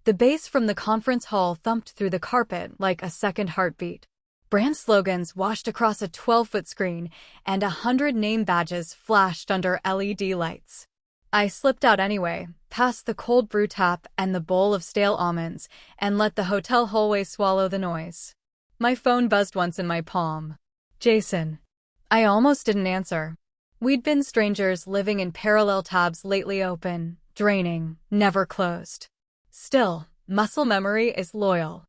The bass from the conference hall thumped through the carpet like a second heartbeat. Brand slogans washed across a 12-foot screen, and 100 name badges flashed under LED lights. I slipped out anyway, past the cold brew tap and the bowl of stale almonds, and let the hotel hallway swallow the noise. My phone buzzed once in my palm. Jason. I almost didn't answer. We'd been strangers living in parallel tabs lately open, draining, never closed. Still, muscle memory is loyal.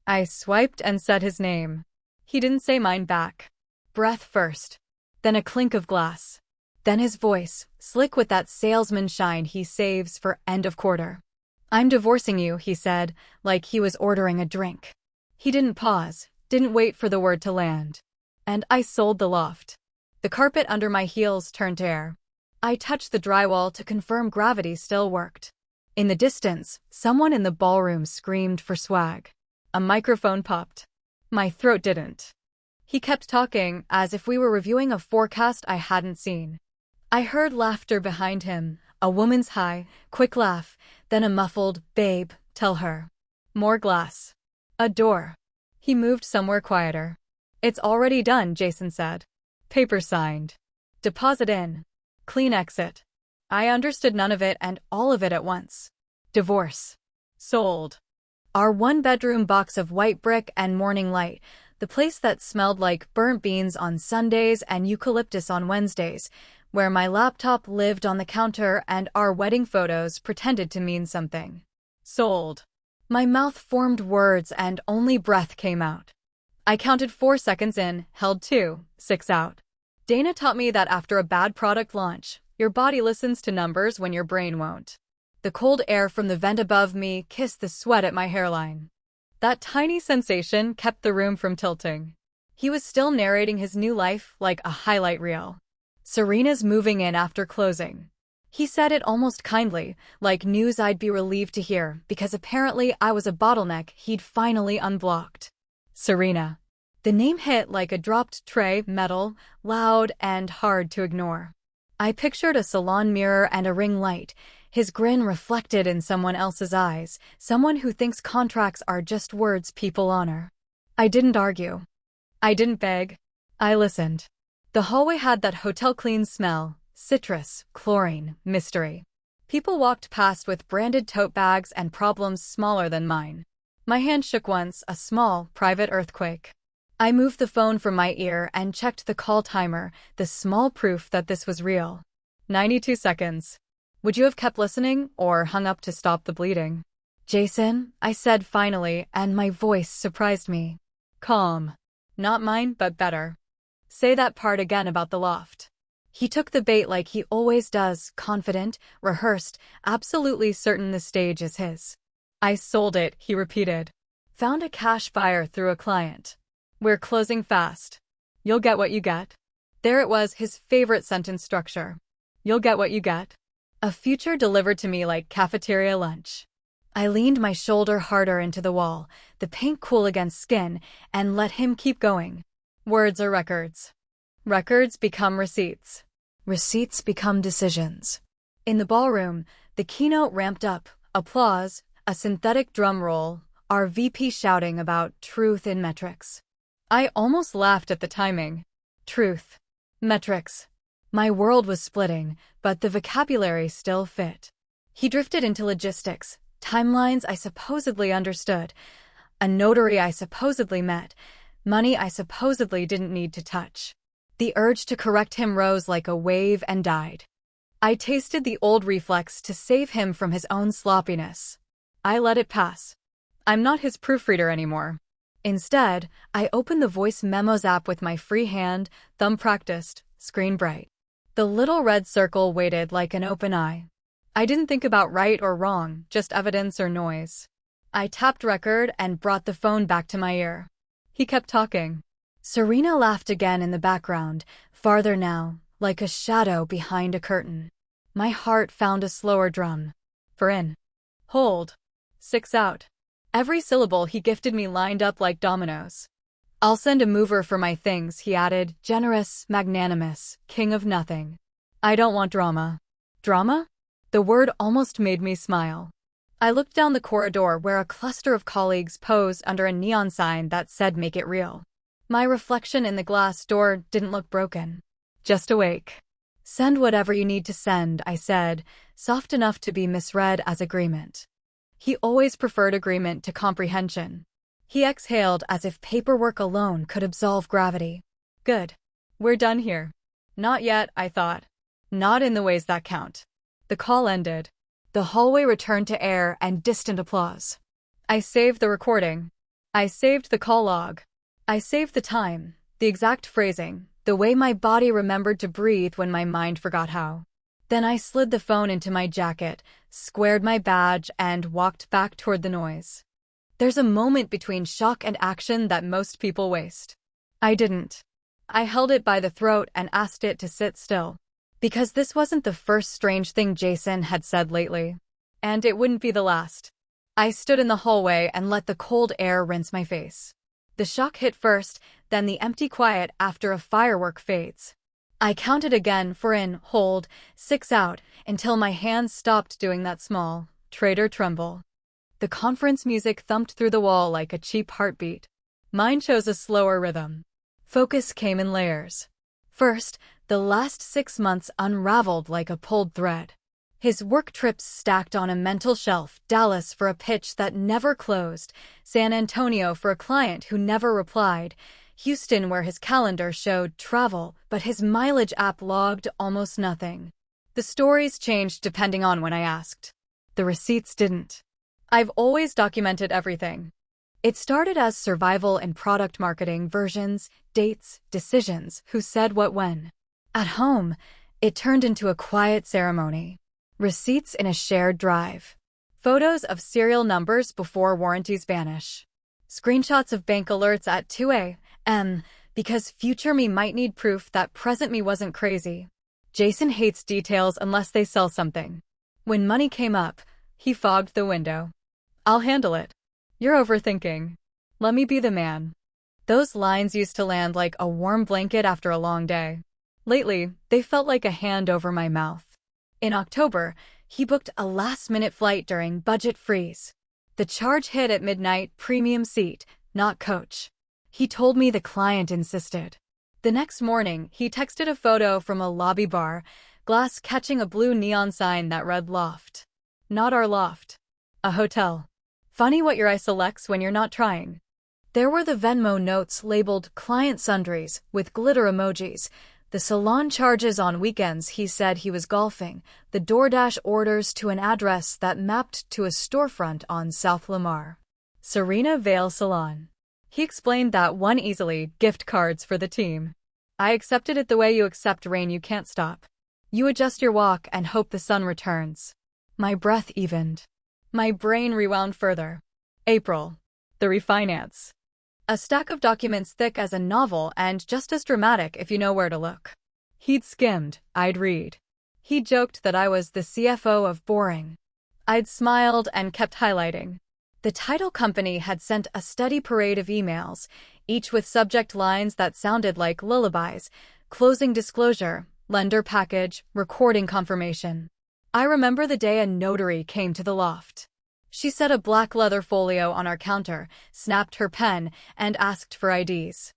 I swiped and said his name. He didn't say mine back. Breath first. Then a clink of glass. Then his voice, slick with that salesman shine he saves for end of quarter. "I'm divorcing you," he said, like he was ordering a drink. He didn't pause, didn't wait for the word to land. And I sold the loft. The carpet under my heels turned to air. I touched the drywall to confirm gravity still worked. In the distance, someone in the ballroom screamed for swag. A microphone popped. My throat didn't. He kept talking, as if we were reviewing a forecast I hadn't seen. I heard laughter behind him, a woman's high, quick laugh, then a muffled, "Babe, tell her." More glass. A door. He moved somewhere quieter. "It's already done," Jason said. "Paper signed. Deposit in. Clean exit." I understood none of it and all of it at once. Divorce. Sold. Our one-bedroom box of white brick and morning light, the place that smelled like burnt beans on Sundays and eucalyptus on Wednesdays, where my laptop lived on the counter and our wedding photos pretended to mean something. Sold. My mouth formed words and only breath came out. I counted 4 seconds in, held 2, 6 out. Dana taught me that after a bad product launch, your body listens to numbers when your brain won't. The cold air from the vent above me kissed the sweat at my hairline. That tiny sensation kept the room from tilting. He was still narrating his new life like a highlight reel. Serena's moving in after closing. He said it almost kindly, like news I'd be relieved to hear, because apparently I was a bottleneck he'd finally unblocked. Serena. The name hit like a dropped tray, metal, loud and hard to ignore. I pictured a salon mirror and a ring light, his grin reflected in someone else's eyes, someone who thinks contracts are just words people honor. I didn't argue. I didn't beg. I listened. The hallway had that hotel-clean smell, citrus, chlorine, mystery. People walked past with branded tote bags and problems smaller than mine. My hand shook once, a small, private earthquake. I moved the phone from my ear and checked the call timer, the small proof that this was real. 92 seconds. Would you have kept listening, or hung up to stop the bleeding? Jason, I said finally, and my voice surprised me. Calm. Not mine, but better. Say that part again about the loft. He took the bait like he always does, confident, rehearsed, absolutely certain the stage is his. I sold it, he repeated. Found a cash buyer through a client. We're closing fast. You'll get what you get. There it was, his favorite sentence structure. You'll get what you get. A future delivered to me like cafeteria lunch. I leaned my shoulder harder into the wall, the paint cool against skin, and let him keep going. Words are records. Records become receipts. Receipts become decisions. In the ballroom, the keynote ramped up, applause, a synthetic drum roll, our VP shouting about truth in metrics. I almost laughed at the timing. Truth. Metrics. My world was splitting, but the vocabulary still fit. He drifted into logistics, timelines I supposedly understood, a notary I supposedly met, money I supposedly didn't need to touch. The urge to correct him rose like a wave and died. I tasted the old reflex to save him from his own sloppiness. I let it pass. I'm not his proofreader anymore. Instead, I opened the voice memos app with my free hand, thumb practiced, screen bright. The little red circle waited like an open eye. I didn't think about right or wrong, just evidence or noise. I tapped record and brought the phone back to my ear. He kept talking. Serena laughed again in the background, farther now, like a shadow behind a curtain. My heart found a slower drum. 4 in. Hold. 6 out. Every syllable he gifted me lined up like dominoes. I'll send a mover for my things, he added, generous, magnanimous, king of nothing. I don't want drama. Drama? The word almost made me smile. I looked down the corridor where a cluster of colleagues posed under a neon sign that said "Make it real." My reflection in the glass door didn't look broken, just awake. "Send whatever you need to send," I said, soft enough to be misread as agreement. He always preferred agreement to comprehension. He exhaled as if paperwork alone could absolve gravity. "Good. We're done here." "Not yet," I thought. "Not in the ways that count." The call ended. The hallway returned to air and distant applause. I saved the recording. I saved the call log. I saved the time, the exact phrasing, the way my body remembered to breathe when my mind forgot how. Then I slid the phone into my jacket, squared my badge, and walked back toward the noise. There's a moment between shock and action that most people waste. I didn't. I held it by the throat and asked it to sit still. Because this wasn't the first strange thing Jason had said lately. And it wouldn't be the last. I stood in the hallway and let the cold air rinse my face. The shock hit first, then the empty quiet after a firework fades. I counted again for in, hold, 6 out, until my hands stopped doing that small, traitor tremble. The conference music thumped through the wall like a cheap heartbeat. Mine chose a slower rhythm. Focus came in layers. First, the last 6 months unraveled like a pulled thread. His work trips stacked on a mental shelf, Dallas for a pitch that never closed, San Antonio for a client who never replied, Houston where his calendar showed travel, but his mileage app logged almost nothing. The stories changed depending on when I asked. The receipts didn't. I've always documented everything. It started as survival and product marketing versions, dates, decisions, who said what when. At home, it turned into a quiet ceremony. Receipts in a shared drive. Photos of serial numbers before warranties vanish. Screenshots of bank alerts at 2 a.m. because future me might need proof that present me wasn't crazy. Jason hates details unless they sell something. When money came up, he fogged the window. "I'll handle it. You're overthinking. Let me be the man." Those lines used to land like a warm blanket after a long day. Lately, they felt like a hand over my mouth. In October, he booked a last-minute flight during budget freeze. The charge hit at midnight, premium seat, not coach. He told me the client insisted. The next morning, he texted a photo from a lobby bar, glass catching a blue neon sign that read loft. Not our loft. A hotel. Funny what your eye selects when you're not trying. There were the Venmo notes labeled client sundries with glitter emojis, the salon charges on weekends he said he was golfing, the DoorDash orders to an address that mapped to a storefront on South Lamar. Serena Vale Salon. He explained that one easily, gift cards for the team. I accepted it the way you accept rain you can't stop. You adjust your walk and hope the sun returns. My breath evened. My brain rewound further. April. The refinance. A stack of documents thick as a novel and just as dramatic if you know where to look. He'd skimmed, I'd read. He joked that I was the CFO of boring. I'd smiled and kept highlighting. The title company had sent a steady parade of emails, each with subject lines that sounded like lullabies: closing disclosure, lender package, recording confirmation. I remember the day a notary came to the loft. She set a black leather folio on our counter, snapped her pen, and asked for IDs.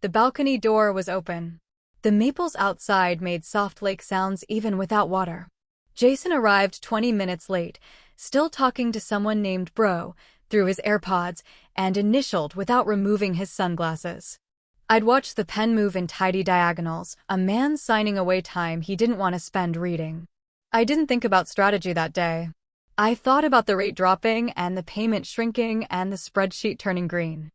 The balcony door was open. The maples outside made soft lake sounds even without water. Jason arrived 20 minutes late, still talking to someone named Bro, through his AirPods, and initialed without removing his sunglasses. I'd watched the pen move in tidy diagonals, a man signing away time he didn't want to spend reading. I didn't think about strategy that day. I thought about the rate dropping and the payment shrinking and the spreadsheet turning green.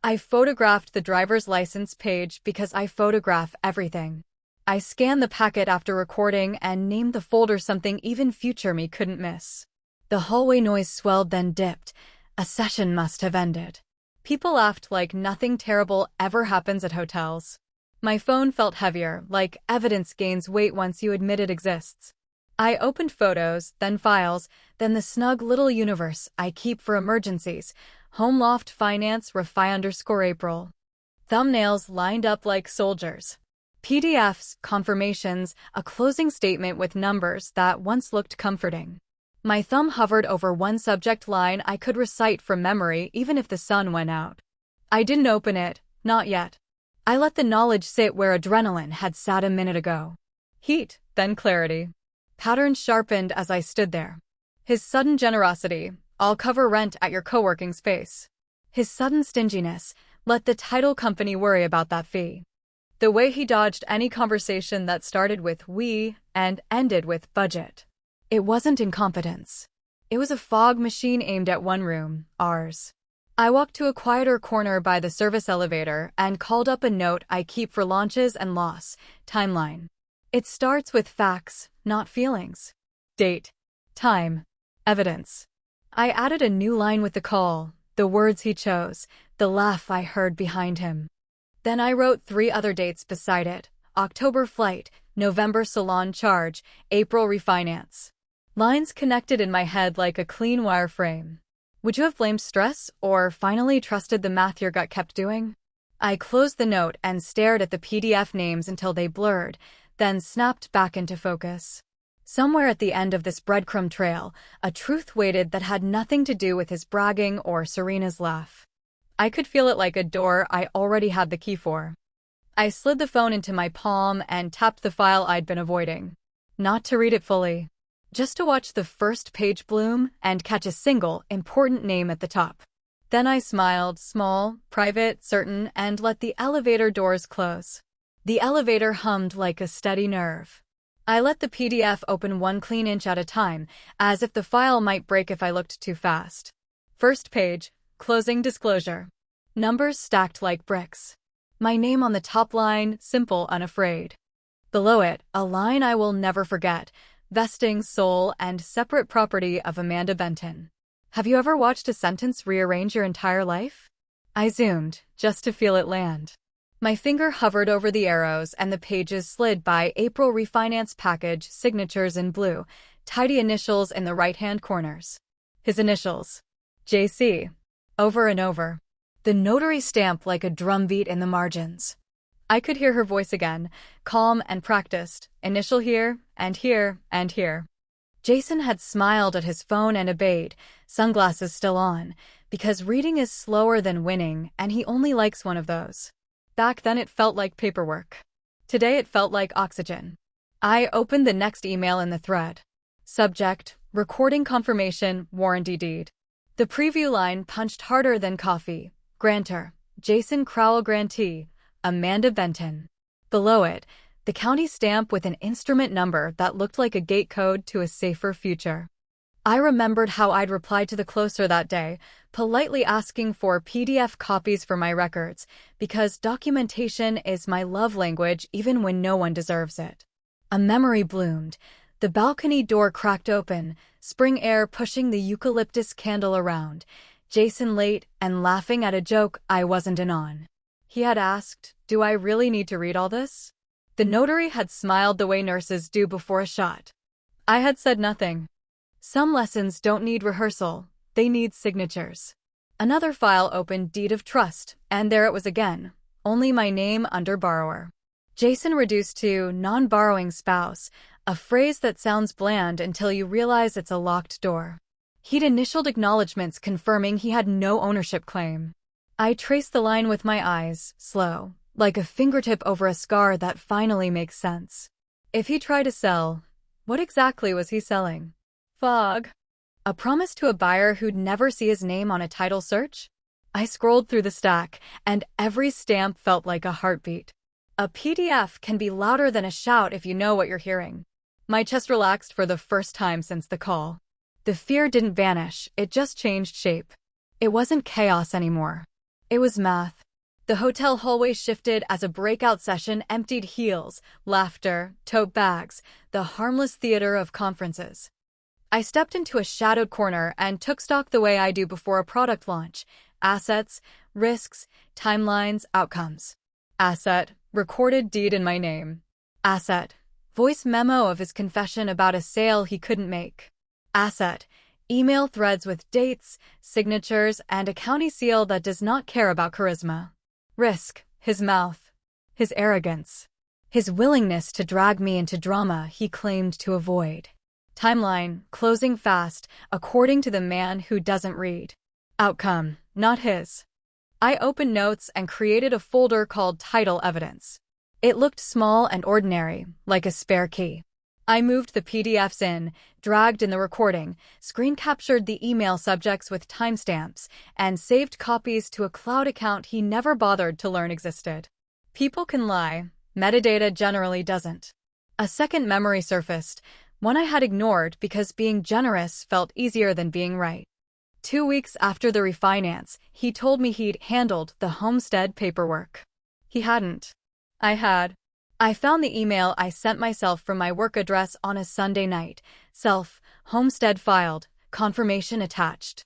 I photographed the driver's license page because I photograph everything. I scanned the packet after recording and named the folder something even future me couldn't miss. The hallway noise swelled then dipped. A session must have ended. People laughed like nothing terrible ever happens at hotels. My phone felt heavier, like evidence gains weight once you admit it exists. I opened photos, then files, then the snug little universe I keep for emergencies. Home loft finance refi_April. Thumbnails lined up like soldiers. PDFs, confirmations, a closing statement with numbers that once looked comforting. My thumb hovered over one subject line I could recite from memory even if the sun went out. I didn't open it, not yet. I let the knowledge sit where adrenaline had sat a minute ago. Heat, then clarity. Patterns sharpened as I stood there. His sudden generosity, I'll cover rent at your co-working space. His sudden stinginess, let the title company worry about that fee. The way he dodged any conversation that started with we and ended with budget. It wasn't incompetence. It was a fog machine aimed at one room, ours. I walked to a quieter corner by the service elevator and called up a note I keep for launches and loss, timeline. It starts with facts, not feelings. Date, time, evidence. I added a new line with the call, the words he chose, the laugh I heard behind him. Then I wrote 3 other dates beside it: October flight, November salon charge, April refinance. Lines connected in my head like a clean wireframe. Would you have blamed stress or finally trusted the math your gut kept doing? I closed the note and stared at the PDF names until they blurred, then snapped back into focus. Somewhere at the end of this breadcrumb trail, a truth waited that had nothing to do with his bragging or Serena's laugh. I could feel it like a door I already had the key for. I slid the phone into my palm and tapped the file I'd been avoiding. Not to read it fully, just to watch the first page bloom and catch a single, important name at the top. Then I smiled, small, private, certain, and let the elevator doors close. The elevator hummed like a steady nerve. I let the PDF open 1 clean inch at a time, as if the file might break if I looked too fast. First page, closing disclosure. Numbers stacked like bricks. My name on the top line, simple, unafraid. Below it, a line I will never forget: vesting, sole, and separate property of Amanda Benton. Have you ever watched a sentence rearrange your entire life? I zoomed, just to feel it land. My finger hovered over the arrows and the pages slid by: April refinance package, signatures in blue, tidy initials in the right-hand corners. His initials. JC. Over and over. The notary stamp like a drumbeat in the margins. I could hear her voice again, calm and practiced, initial here, and here, and here. Jason had smiled at his phone and obeyed, sunglasses still on, because reading is slower than winning and he only likes one of those. Back then it felt like paperwork. Today it felt like oxygen. I opened the next email in the thread. Subject, recording confirmation, warranty deed. The preview line punched harder than coffee. Grantor, Jason Crowell grantee, Amanda Benton. Below it, the county stamp with an instrument number that looked like a gate code to a safer future. I remembered how I'd replied to the closer that day, politely asking for PDF copies for my records, because documentation is my love language even when no one deserves it. A memory bloomed. The balcony door cracked open, spring air pushing the eucalyptus candle around. Jason late and laughing at a joke I wasn't in on. He had asked, "Do I really need to read all this?" The notary had smiled the way nurses do before a shot. I had said nothing. Some lessons don't need rehearsal, they need signatures. Another file opened: deed of trust, and there it was again, only my name under borrower. Jason reduced to non-borrowing spouse, a phrase that sounds bland until you realize it's a locked door. He'd initialed acknowledgments confirming he had no ownership claim. I traced the line with my eyes, slow, like a fingertip over a scar that finally makes sense. If he tried to sell, what exactly was he selling? Fog. A promise to a buyer who'd never see his name on a title search? I scrolled through the stack, and every stamp felt like a heartbeat. A PDF can be louder than a shout if you know what you're hearing. My chest relaxed for the first time since the call. The fear didn't vanish, it just changed shape. It wasn't chaos anymore. It was math. The hotel hallway shifted as a breakout session emptied heels, laughter, tote bags, the harmless theater of conferences. I stepped into a shadowed corner and took stock the way I do before a product launch: assets, risks, timelines, outcomes. Asset, recorded deed in my name. Asset, voice memo of his confession about a sale he couldn't make. Asset, email threads with dates, signatures, and a county seal that does not care about charisma. Risk, his mouth, his arrogance, his willingness to drag me into drama he claimed to avoid. Timeline, closing fast, according to the man who doesn't read. Outcome, not his. I opened notes and created a folder called Title Evidence. It looked small and ordinary, like a spare key. I moved the PDFs in, dragged in the recording, screen captured the email subjects with timestamps, and saved copies to a cloud account he never bothered to learn existed. People can lie, metadata generally doesn't. A second memory surfaced, one I had ignored because being generous felt easier than being right. 2 weeks after the refinance, he told me he'd handled the homestead paperwork. He hadn't. I had. I found the email I sent myself from my work address on a Sunday night. Self, homestead filed, confirmation attached.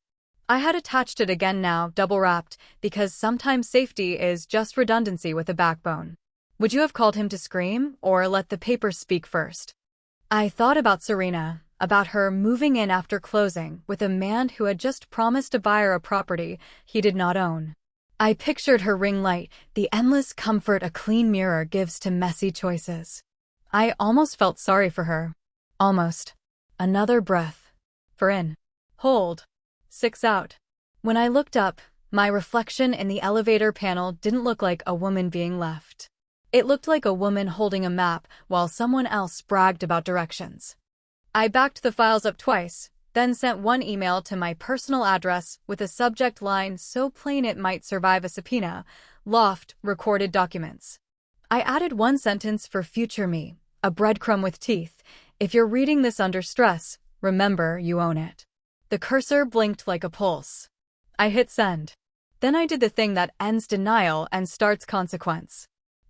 I had attached it again now, double-wrapped, because sometimes safety is just redundancy with a backbone. Would you have called him to scream, or let the papers speak first? I thought about Serena, about her moving in after closing with a man who had just promised to buy her a property he did not own. I pictured her ring light, the endless comfort a clean mirror gives to messy choices. I almost felt sorry for her. Almost. Another breath. 4 in. Hold. 6 out. When I looked up, my reflection in the elevator panel didn't look like a woman being left. It looked like a woman holding a map while someone else bragged about directions. I backed the files up twice, then sent one email to my personal address with a subject line so plain it might survive a subpoena: Loft, recorded documents. I added one sentence for future me, a breadcrumb with teeth. If you're reading this under stress, remember you own it. The cursor blinked like a pulse. I hit send. Then I did the thing that ends denial and starts consequence.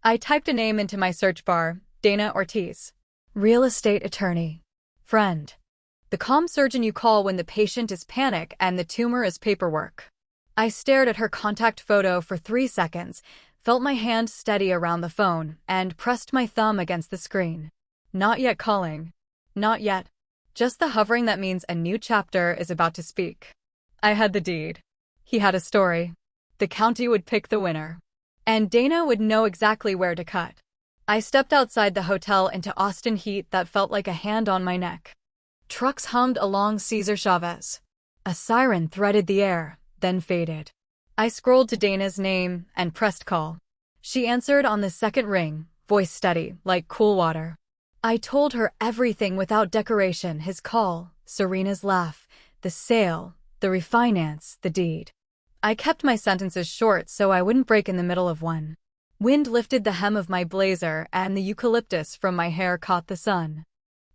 I typed a name into my search bar, Dana Ortiz. Real estate attorney. Friend. The calm surgeon you call when the patient is panic and the tumor is paperwork. I stared at her contact photo for 3 seconds, felt my hand steady around the phone, and pressed my thumb against the screen. Not yet calling. Not yet. Just the hovering that means a new chapter is about to speak. I had the deed. He had a story. The county would pick the winner. And Dana would know exactly where to cut. I stepped outside the hotel into Austin heat that felt like a hand on my neck. Trucks hummed along Cesar Chavez. A siren threaded the air, then faded. I scrolled to Dana's name and pressed call. She answered on the second ring, voice steady, like cool water. I told her everything without decoration: his call, Serena's laugh, the sale, the refinance, the deed. I kept my sentences short so I wouldn't break in the middle of one. Wind lifted the hem of my blazer and the eucalyptus from my hair caught the sun.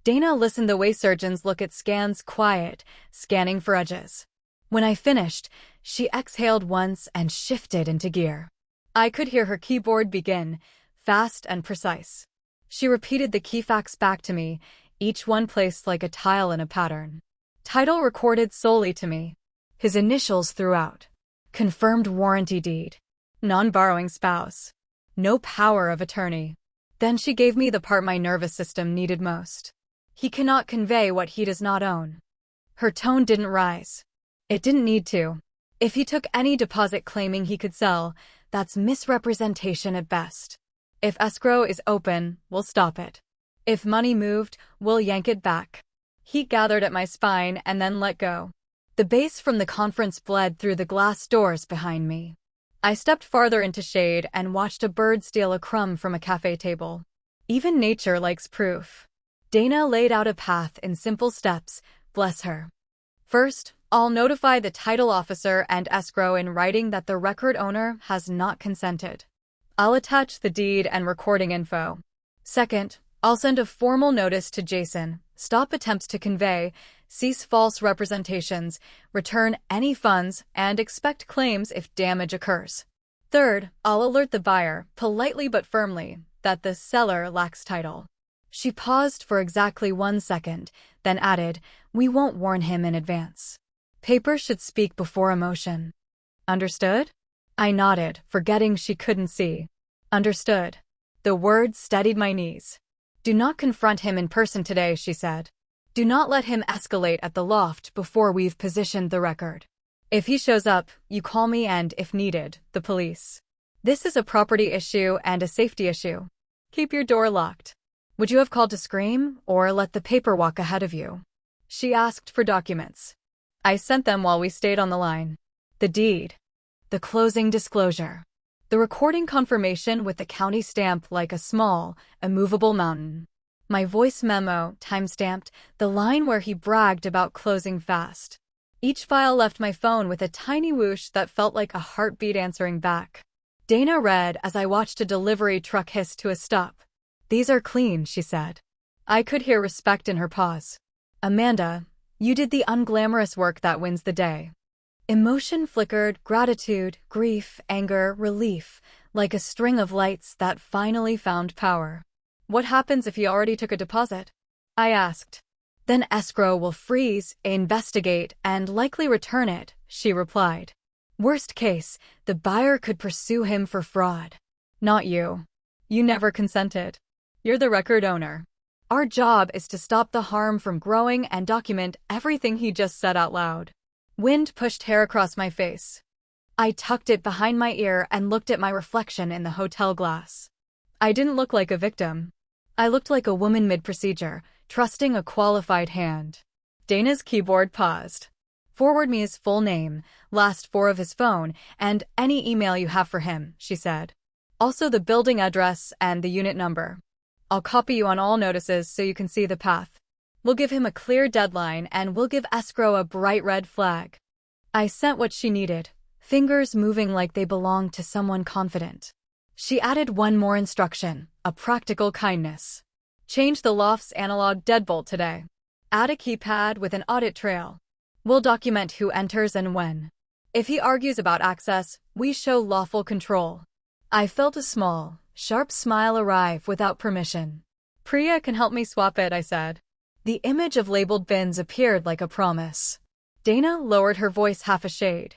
Dana listened the way surgeons look at scans, quiet, scanning for edges. When I finished, she exhaled once and shifted into gear. I could hear her keyboard begin, fast and precise. She repeated the key facts back to me, each one placed like a tile in a pattern. Title recorded solely to me. His initials throughout. Confirmed warranty deed. Non-borrowing spouse. No power of attorney. Then she gave me the part my nervous system needed most. He cannot convey what he does not own. Her tone didn't rise. It didn't need to. If he took any deposit claiming he could sell, that's misrepresentation at best. If escrow is open, we'll stop it. If money moved, we'll yank it back. Heat gathered at my spine and then let go. The bass from the conference bled through the glass doors behind me. I stepped farther into shade and watched a bird steal a crumb from a cafe table. Even nature likes proof. Dana laid out a path in simple steps, bless her. First, I'll notify the title officer and escrow in writing that the record owner has not consented. I'll attach the deed and recording info. Second, I'll send a formal notice to Jason, stop attempts to convey, cease false representations, return any funds, and expect claims if damage occurs. Third, I'll alert the buyer, politely but firmly, that the seller lacks title. She paused for exactly 1 second, then added, we won't warn him in advance. Paper should speak before emotion. Understood? I nodded, forgetting she couldn't see. Understood. The words steadied my knees. Do not confront him in person today, she said. Do not let him escalate at the loft before we've positioned the record. If he shows up, you call me and, if needed, the police. This is a property issue and a safety issue. Keep your door locked. Would you have called to scream, or let the paper walk ahead of you? She asked for documents. I sent them while we stayed on the line. The deed. The closing disclosure. The recording confirmation with the county stamp like a small, immovable mountain. My voice memo, time-stamped, the line where he bragged about closing fast. Each file left my phone with a tiny whoosh that felt like a heartbeat answering back. Dana read as I watched a delivery truck hiss to a stop. "These are clean," she said. I could hear respect in her pause. "Amanda, you did the unglamorous work that wins the day." Emotion flickered, gratitude, grief, anger, relief, like a string of lights that finally found power. "What happens if he already took a deposit?" I asked. "Then escrow will freeze, investigate, and likely return it," she replied. "Worst case, the buyer could pursue him for fraud." "Not you. You never consented. You're the record owner. Our job is to stop the harm from growing and document everything he just said out loud." Wind pushed hair across my face. I tucked it behind my ear and looked at my reflection in the hotel glass. I didn't look like a victim. I looked like a woman mid-procedure, trusting a qualified hand. Dana's keyboard paused. "Forward me his full name, last four of his phone, and any email you have for him," she said. "Also the building address and the unit number. I'll copy you on all notices so you can see the path. We'll give him a clear deadline and we'll give escrow a bright red flag." I sent what she needed, fingers moving like they belonged to someone confident. She added one more instruction, a practical kindness. "Change the loft's analog deadbolt today. Add a keypad with an audit trail. We'll document who enters and when. If he argues about access, we show lawful control." I felt a small, sharp smile arrive without permission. "Priya can help me swap it," I said. The image of labeled bins appeared like a promise. Dana lowered her voice half a shade.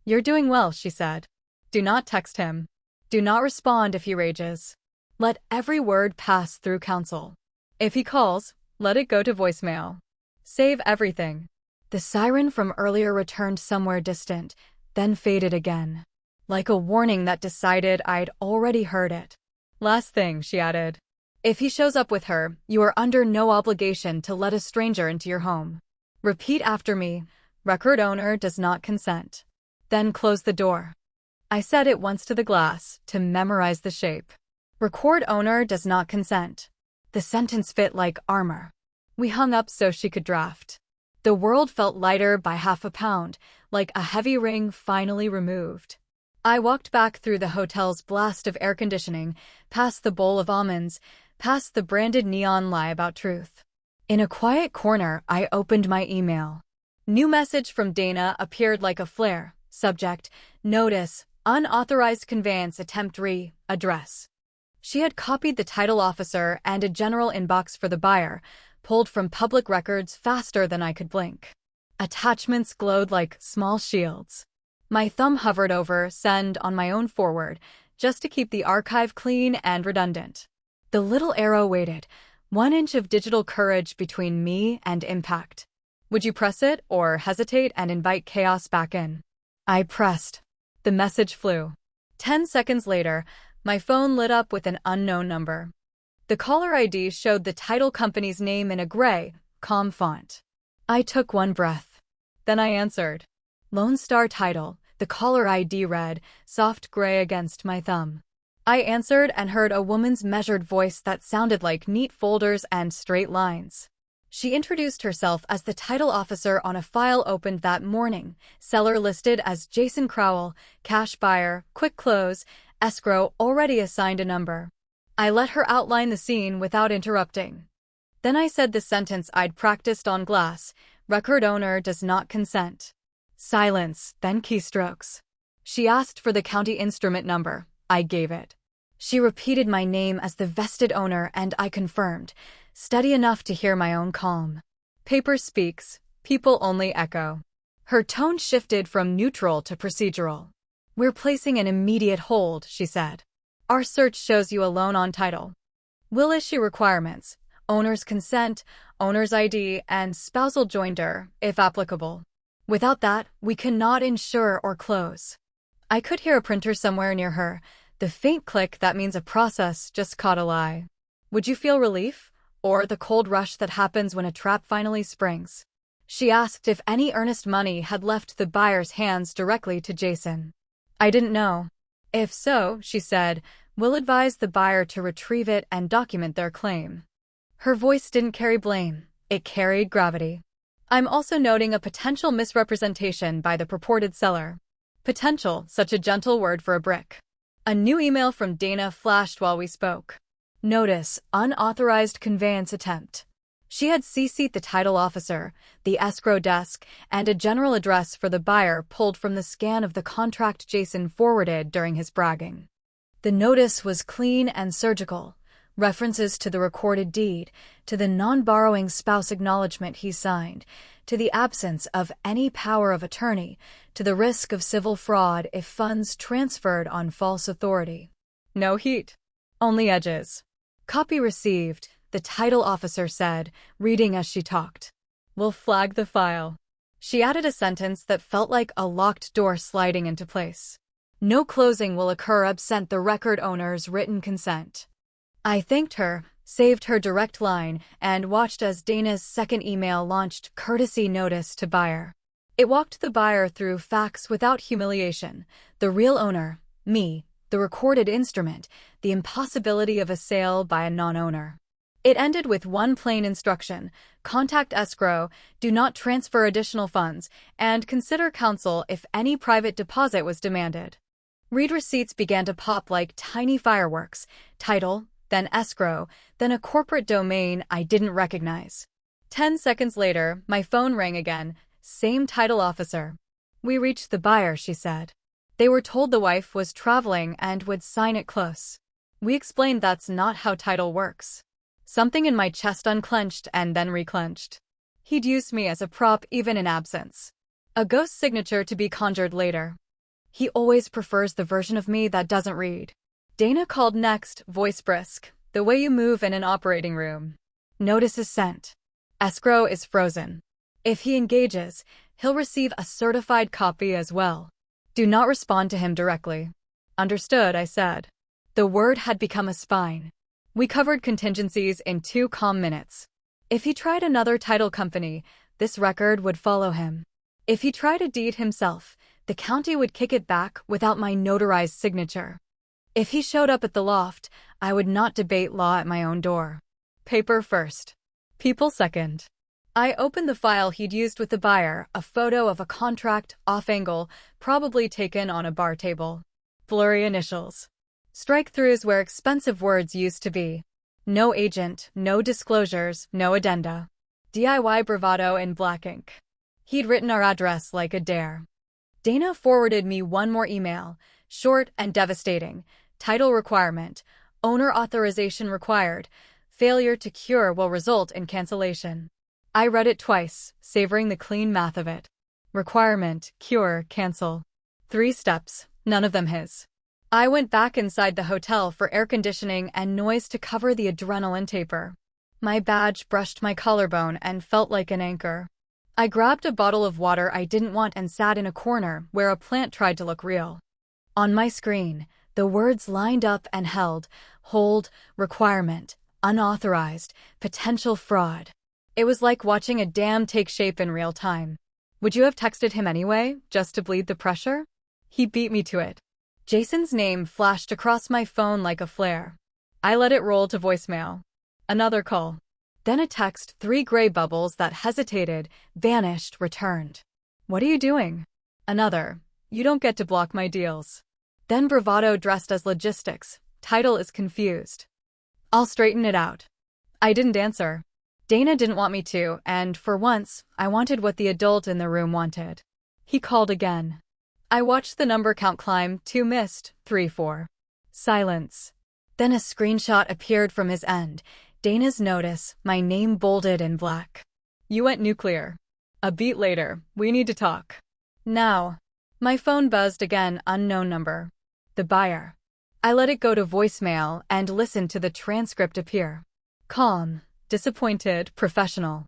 "You're doing well," she said. "Do not text him. Do not respond if he rages. Let every word pass through counsel. If he calls, let it go to voicemail. Save everything." The siren from earlier returned somewhere distant, then faded again. Like a warning that decided I'd already heard it. "Last thing," she added. "If he shows up with her, you are under no obligation to let a stranger into your home. Repeat after me, record owner does not consent. Then close the door." I said it once to the glass, to memorize the shape. Record owner does not consent. The sentence fit like armor. We hung up so she could draft. The world felt lighter by half a pound, like a heavy ring finally removed. I walked back through the hotel's blast of air conditioning, past the bowl of almonds, past the branded neon lie about truth. In a quiet corner, I opened my email. New message from Dana appeared like a flare. Subject, notice, unauthorized conveyance attempt address. She had copied the title officer and a general inbox for the buyer, pulled from public records faster than I could blink. Attachments glowed like small shields. My thumb hovered over send on my own forward, just to keep the archive clean and redundant. The little arrow waited, 1 inch of digital courage between me and impact. Would you press it or hesitate and invite chaos back in? I pressed. The message flew. 10 seconds later, my phone lit up with an unknown number. The caller ID showed the title company's name in a gray, calm font. I took one breath. Then I answered. Lone Star Title, the caller ID read, soft gray against my thumb. I answered and heard a woman's measured voice that sounded like neat folders and straight lines. She introduced herself as the title officer on a file opened that morning, seller listed as Jason Crowell, cash buyer, quick close, escrow already assigned a number. I let her outline the scene without interrupting. Then I said the sentence I'd practiced on glass, record owner does not consent. Silence, then keystrokes. She asked for the county instrument number. I gave it. She repeated my name as the vested owner and I confirmed, steady enough to hear my own calm. Paper speaks, people only echo. Her tone shifted from neutral to procedural. We're placing an immediate hold, she said. Our search shows you a loan on title. We'll issue requirements, owner's consent, owner's ID, and spousal joinder, if applicable. Without that, we cannot insure or close. I could hear a printer somewhere near her, the faint click that means a process just caught a lie. Would you feel relief? Or the cold rush that happens when a trap finally springs? She asked if any earnest money had left the buyer's hands directly to Jason. I didn't know. If so, she said, we'll advise the buyer to retrieve it and document their claim. Her voice didn't carry blame, it carried gravity. I'm also noting a potential misrepresentation by the purported seller. Potential, such a gentle word for a brick. A new email from Dana flashed while we spoke. Notice, unauthorized conveyance attempt. She had CC'd the title officer, the escrow desk, and a general address for the buyer pulled from the scan of the contract Jason forwarded during his bragging. The notice was clean and surgical. References to the recorded deed, to the non-borrowing spouse acknowledgement he signed, to the absence of any power of attorney, to the risk of civil fraud if funds transferred on false authority. No heat. Only edges. Copy received, the title officer said, reading as she talked. We'll flag the file. She added a sentence that felt like a locked door sliding into place. No closing will occur absent the record owner's written consent. I thanked her, saved her direct line, and watched as Dana's second email launched courtesy notice to buyer. It walked the buyer through facts without humiliation, the real owner, me, the recorded instrument, the impossibility of a sale by a non-owner. It ended with one plain instruction: contact escrow, do not transfer additional funds, and consider counsel if any private deposit was demanded. Read receipts began to pop like tiny fireworks: title, then escrow, then a corporate domain I didn't recognize. 10 seconds later, my phone rang again, same title officer. We reached the buyer, she said. They were told the wife was traveling and would sign it close. We explained that's not how title works. Something in my chest unclenched and then reclenched. He'd used me as a prop even in absence. A ghost signature to be conjured later. He always prefers the version of me that doesn't read. Dana called next, voice brisk, the way you move in an operating room. Notice is sent. Escrow is frozen. If he engages, he'll receive a certified copy as well. Do not respond to him directly. Understood, I said. The word had become a spine. We covered contingencies in 2 calm minutes. If he tried another title company, this record would follow him. If he tried a deed himself, the county would kick it back without my notarized signature. If he showed up at the loft, I would not debate law at my own door. Paper first. People second. I opened the file he'd used with the buyer, a photo of a contract, off-angle, probably taken on a bar table. Blurry initials. Strike-throughs where expensive words used to be. No agent, no disclosures, no addenda. DIY bravado in black ink. He'd written our address like a dare. Dana forwarded me one more email, short and devastating. Title requirement. Owner authorization required. Failure to cure will result in cancellation. I read it twice, savoring the clean math of it. Requirement, cure, cancel. 3 steps, none of them his. I went back inside the hotel for air conditioning and noise to cover the adrenaline taper. My badge brushed my collarbone and felt like an anchor. I grabbed a bottle of water I didn't want and sat in a corner where a plant tried to look real. On my screen, the words lined up and held: hold, requirement, unauthorized, potential fraud. It was like watching a dam take shape in real time. Would you have texted him anyway, just to bleed the pressure? He beat me to it. Jason's name flashed across my phone like a flare. I let it roll to voicemail. Another call. Then a text, 3 gray bubbles that hesitated, vanished, returned. What are you doing? Another. You don't get to block my deals. Then bravado dressed as logistics. Title is confused. I'll straighten it out. I didn't answer. Dana didn't want me to, and for once, I wanted what the adult in the room wanted. He called again. I watched the number count climb, 2 missed, 3 4. Silence. Then a screenshot appeared from his end. Dana's notice, my name bolded in black. You went nuclear. A beat later, we need to talk. Now. My phone buzzed again, unknown number. The buyer. I let it go to voicemail and listened to the transcript appear. Calm, disappointed, professional.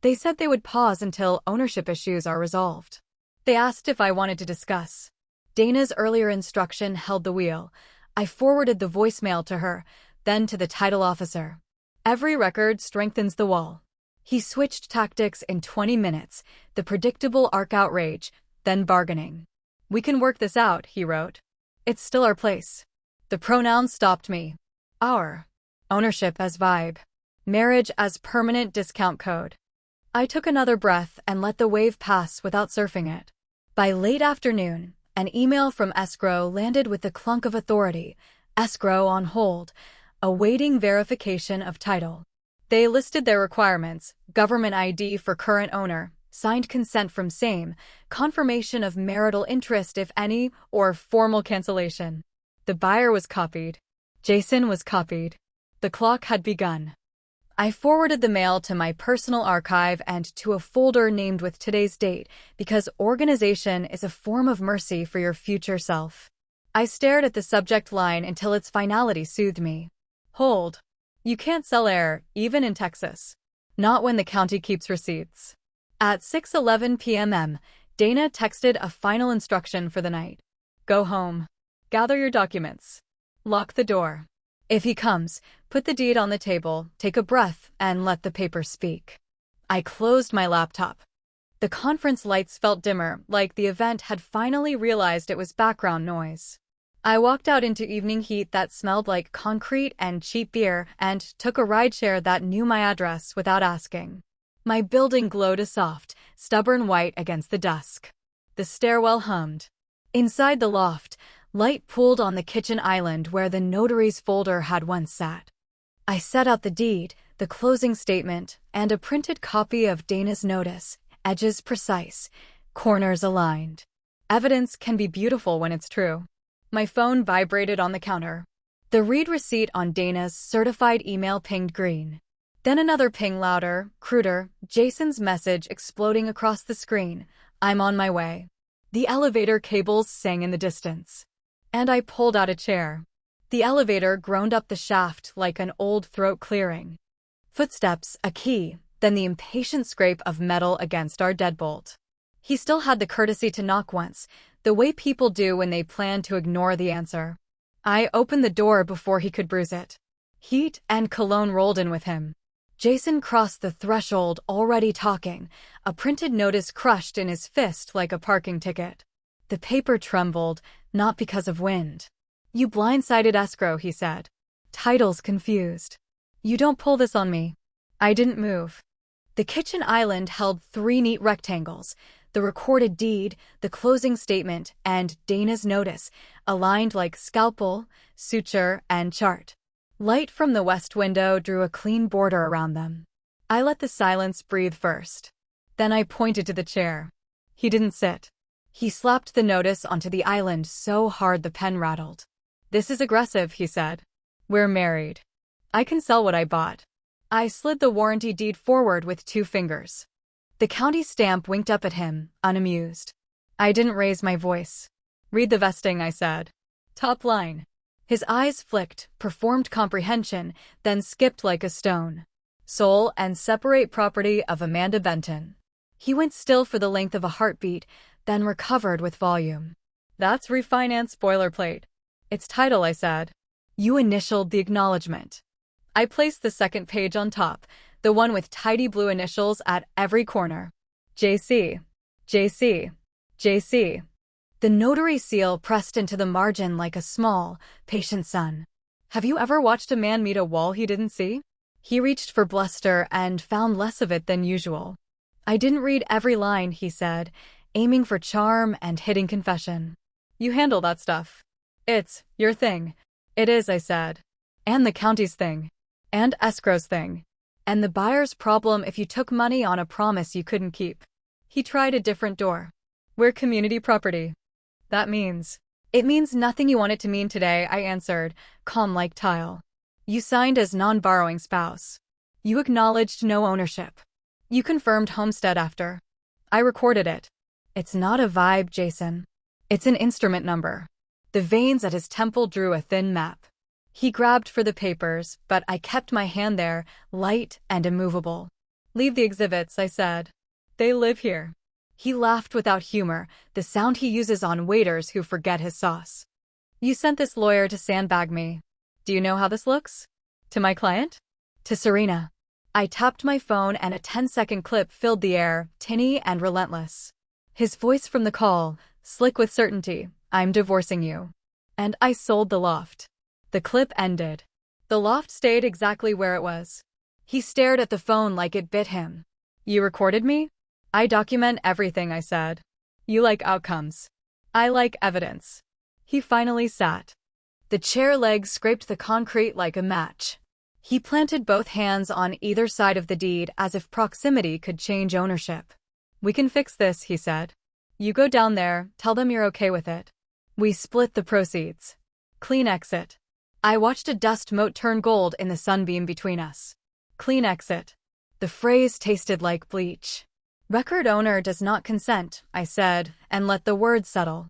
They said they would pause until ownership issues are resolved. They asked if I wanted to discuss. Dana's earlier instruction held the wheel. I forwarded the voicemail to her, then to the title officer. Every record strengthens the wall. He switched tactics in 20 minutes, the predictable arc outrage, then bargaining. "We can work this out," he wrote. "It's still our place." The pronouns stopped me. Our. Ownership as vibe. Marriage as permanent discount code. I took another breath and let the wave pass without surfing it. By late afternoon, an email from Escrow landed with the clunk of authority. Escrow on hold, awaiting verification of title. They listed their requirements: government ID for current owner, signed consent from same, confirmation of marital interest if any, or formal cancellation. The buyer was copied. Jason was copied. The clock had begun. I forwarded the mail to my personal archive and to a folder named with today's date, because organization is a form of mercy for your future self. I stared at the subject line until its finality soothed me. Hold. You can't sell air, even in Texas. Not when the county keeps receipts. At 6:11 p.m., Dana texted a final instruction for the night. Go home. Gather your documents. Lock the door. If he comes, put the deed on the table, take a breath, and let the paper speak. I closed my laptop. The conference lights felt dimmer, like the event had finally realized it was background noise. I walked out into evening heat that smelled like concrete and cheap beer and took a rideshare that knew my address without asking. My building glowed a soft, stubborn white against the dusk. The stairwell hummed. Inside the loft, light pooled on the kitchen island where the notary's folder had once sat. I set out the deed, the closing statement, and a printed copy of Dana's notice, edges precise, corners aligned. Evidence can be beautiful when it's true. My phone vibrated on the counter. The read receipt on Dana's certified email pinged green. Then another ping louder, cruder, Jason's message exploding across the screen. I'm on my way. The elevator cables sang in the distance. And I pulled out a chair. The elevator groaned up the shaft like an old throat clearing. Footsteps, a key, then the impatient scrape of metal against our deadbolt. He still had the courtesy to knock once, the way people do when they plan to ignore the answer. I opened the door before he could bruise it. Heat and cologne rolled in with him. Jason crossed the threshold already talking, a printed notice crushed in his fist like a parking ticket. The paper trembled, not because of wind. You blindsided Escrow, he said. Title's confused. You don't pull this on me. I didn't move. The kitchen island held 3 neat rectangles, the recorded deed, the closing statement, and Dana's notice, aligned like scalpel, suture, and chart. Light from the west window drew a clean border around them. I let the silence breathe first. Then I pointed to the chair. He didn't sit. He slapped the notice onto the island so hard the pen rattled. This is aggressive, he said. We're married. I can sell what I bought. I slid the warranty deed forward with 2 fingers. The county stamp winked up at him, unamused. I didn't raise my voice. Read the vesting, I said. Top line. His eyes flicked, performed comprehension, then skipped like a stone. Sole and separate property of Amanda Benton. He went still for the length of a heartbeat, then recovered with volume. That's refinance boilerplate. It's title, I said. You initialed the acknowledgement. I placed the second page on top, the one with tidy blue initials at every corner. JC. JC. JC. The notary seal pressed into the margin like a small, patient son. Have you ever watched a man meet a wall he didn't see? He reached for bluster and found less of it than usual. I didn't read every line, he said, aiming for charm and hitting confession. You handle that stuff. It's your thing. It is, I said. And the county's thing. And Escrow's thing. And the buyer's problem if you took money on a promise you couldn't keep. He tried a different door. We're community property. That means. It means nothing you want it to mean today, I answered, calm like tile. You signed as non-borrowing spouse. You acknowledged no ownership. You confirmed homestead after. I recorded it. It's not a vibe, Jason. It's an instrument number. The veins at his temple drew a thin map. He grabbed for the papers, but I kept my hand there, light and immovable. Leave the exhibits, I said. They live here. He laughed without humor, the sound he uses on waiters who forget his sauce. You sent this lawyer to sandbag me. Do you know how this looks? To my client? To Serena. I tapped my phone and a 10-second clip filled the air, tinny and relentless. His voice from the call, slick with certainty, "I'm divorcing you." And I sold the loft. The clip ended. The loft stayed exactly where it was. He stared at the phone like it bit him. "You recorded me?" "I document everything," I said. "You like outcomes. I like evidence." He finally sat. The chair legs scraped the concrete like a match. He planted both hands on either side of the deed as if proximity could change ownership. "We can fix this," he said. "You go down there, tell them you're okay with it." We split the proceeds. Clean exit. I watched a dust mote turn gold in the sunbeam between us. Clean exit. The phrase tasted like bleach. "Record owner does not consent," I said, and let the words settle.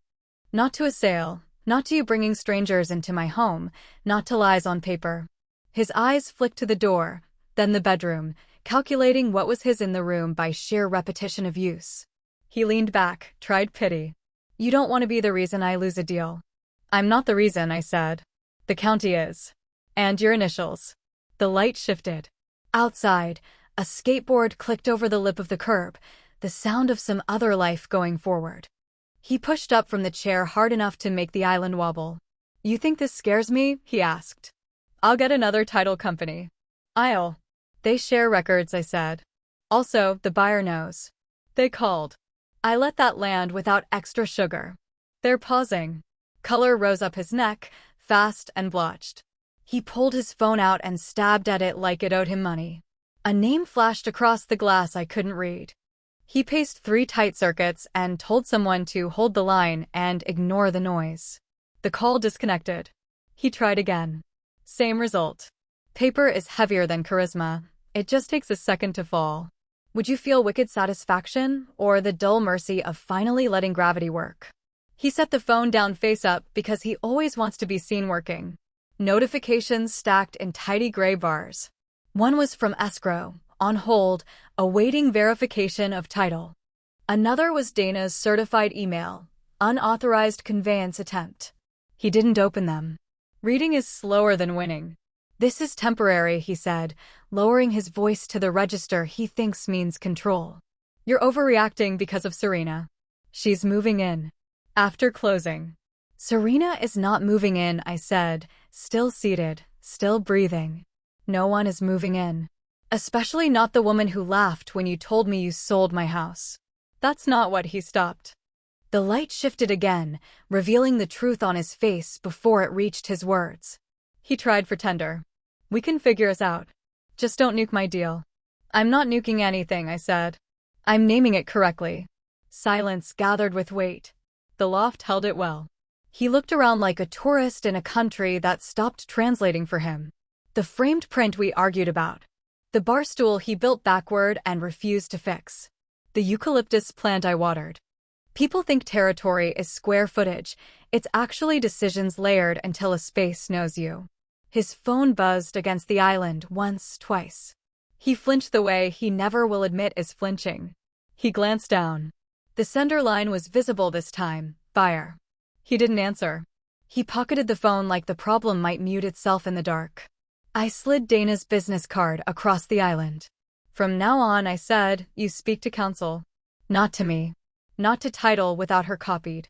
"Not to a sale, not to you bringing strangers into my home, not to lies on paper." His eyes flicked to the door, then the bedroom, calculating what was his in the room by sheer repetition of use. He leaned back, tried pity. "You don't want to be the reason I lose a deal." "I'm not the reason," I said. "The county is. And your initials." The light shifted. Outside, a skateboard clicked over the lip of the curb, the sound of some other life going forward. He pushed up from the chair hard enough to make the island wobble. "You think this scares me?" he asked. "I'll get another title company." They share records," I said. "Also, the buyer knows. They called." I let that land without extra sugar. "They're pausing." Color rose up his neck, fast and blotched. He pulled his phone out and stabbed at it like it owed him money. A name flashed across the glass I couldn't read. He paced 3 tight circuits and told someone to hold the line and ignore the noise. The call disconnected. He tried again. Same result. Paper is heavier than charisma. It just takes a second to fall. Would you feel wicked satisfaction, or the dull mercy of finally letting gravity work? He set the phone down face up because he always wants to be seen working. Notifications stacked in tidy gray bars. One was from Escrow, on hold, awaiting verification of title. Another was Dana's certified email, unauthorized conveyance attempt. He didn't open them. Reading is slower than winning. "This is temporary," he said, lowering his voice to the register he thinks means control. "You're overreacting because of Serena. She's moving in." After closing. "Serena is not moving in," I said, still seated, still breathing. "No one is moving in. Especially not the woman who laughed when you told me you sold my house." "That's not what." He stopped. The light shifted again, revealing the truth on his face before it reached his words. He tried for tender. "We can figure us out. Just don't nuke my deal." "I'm not nuking anything," I said. "I'm naming it correctly." Silence gathered with weight. The loft held it well. He looked around like a tourist in a country that stopped translating for him. The framed print we argued about. The bar stool he built backward and refused to fix. The eucalyptus plant I watered. People think territory is square footage. It's actually decisions layered until a space knows you. His phone buzzed against the island once, twice. He flinched the way he never will admit is flinching. He glanced down. The sender line was visible this time, buyer. He didn't answer. He pocketed the phone like the problem might mute itself in the dark. I slid Dana's business card across the island. "From now on," I said, "you speak to counsel. Not to me. Not to title without her copied.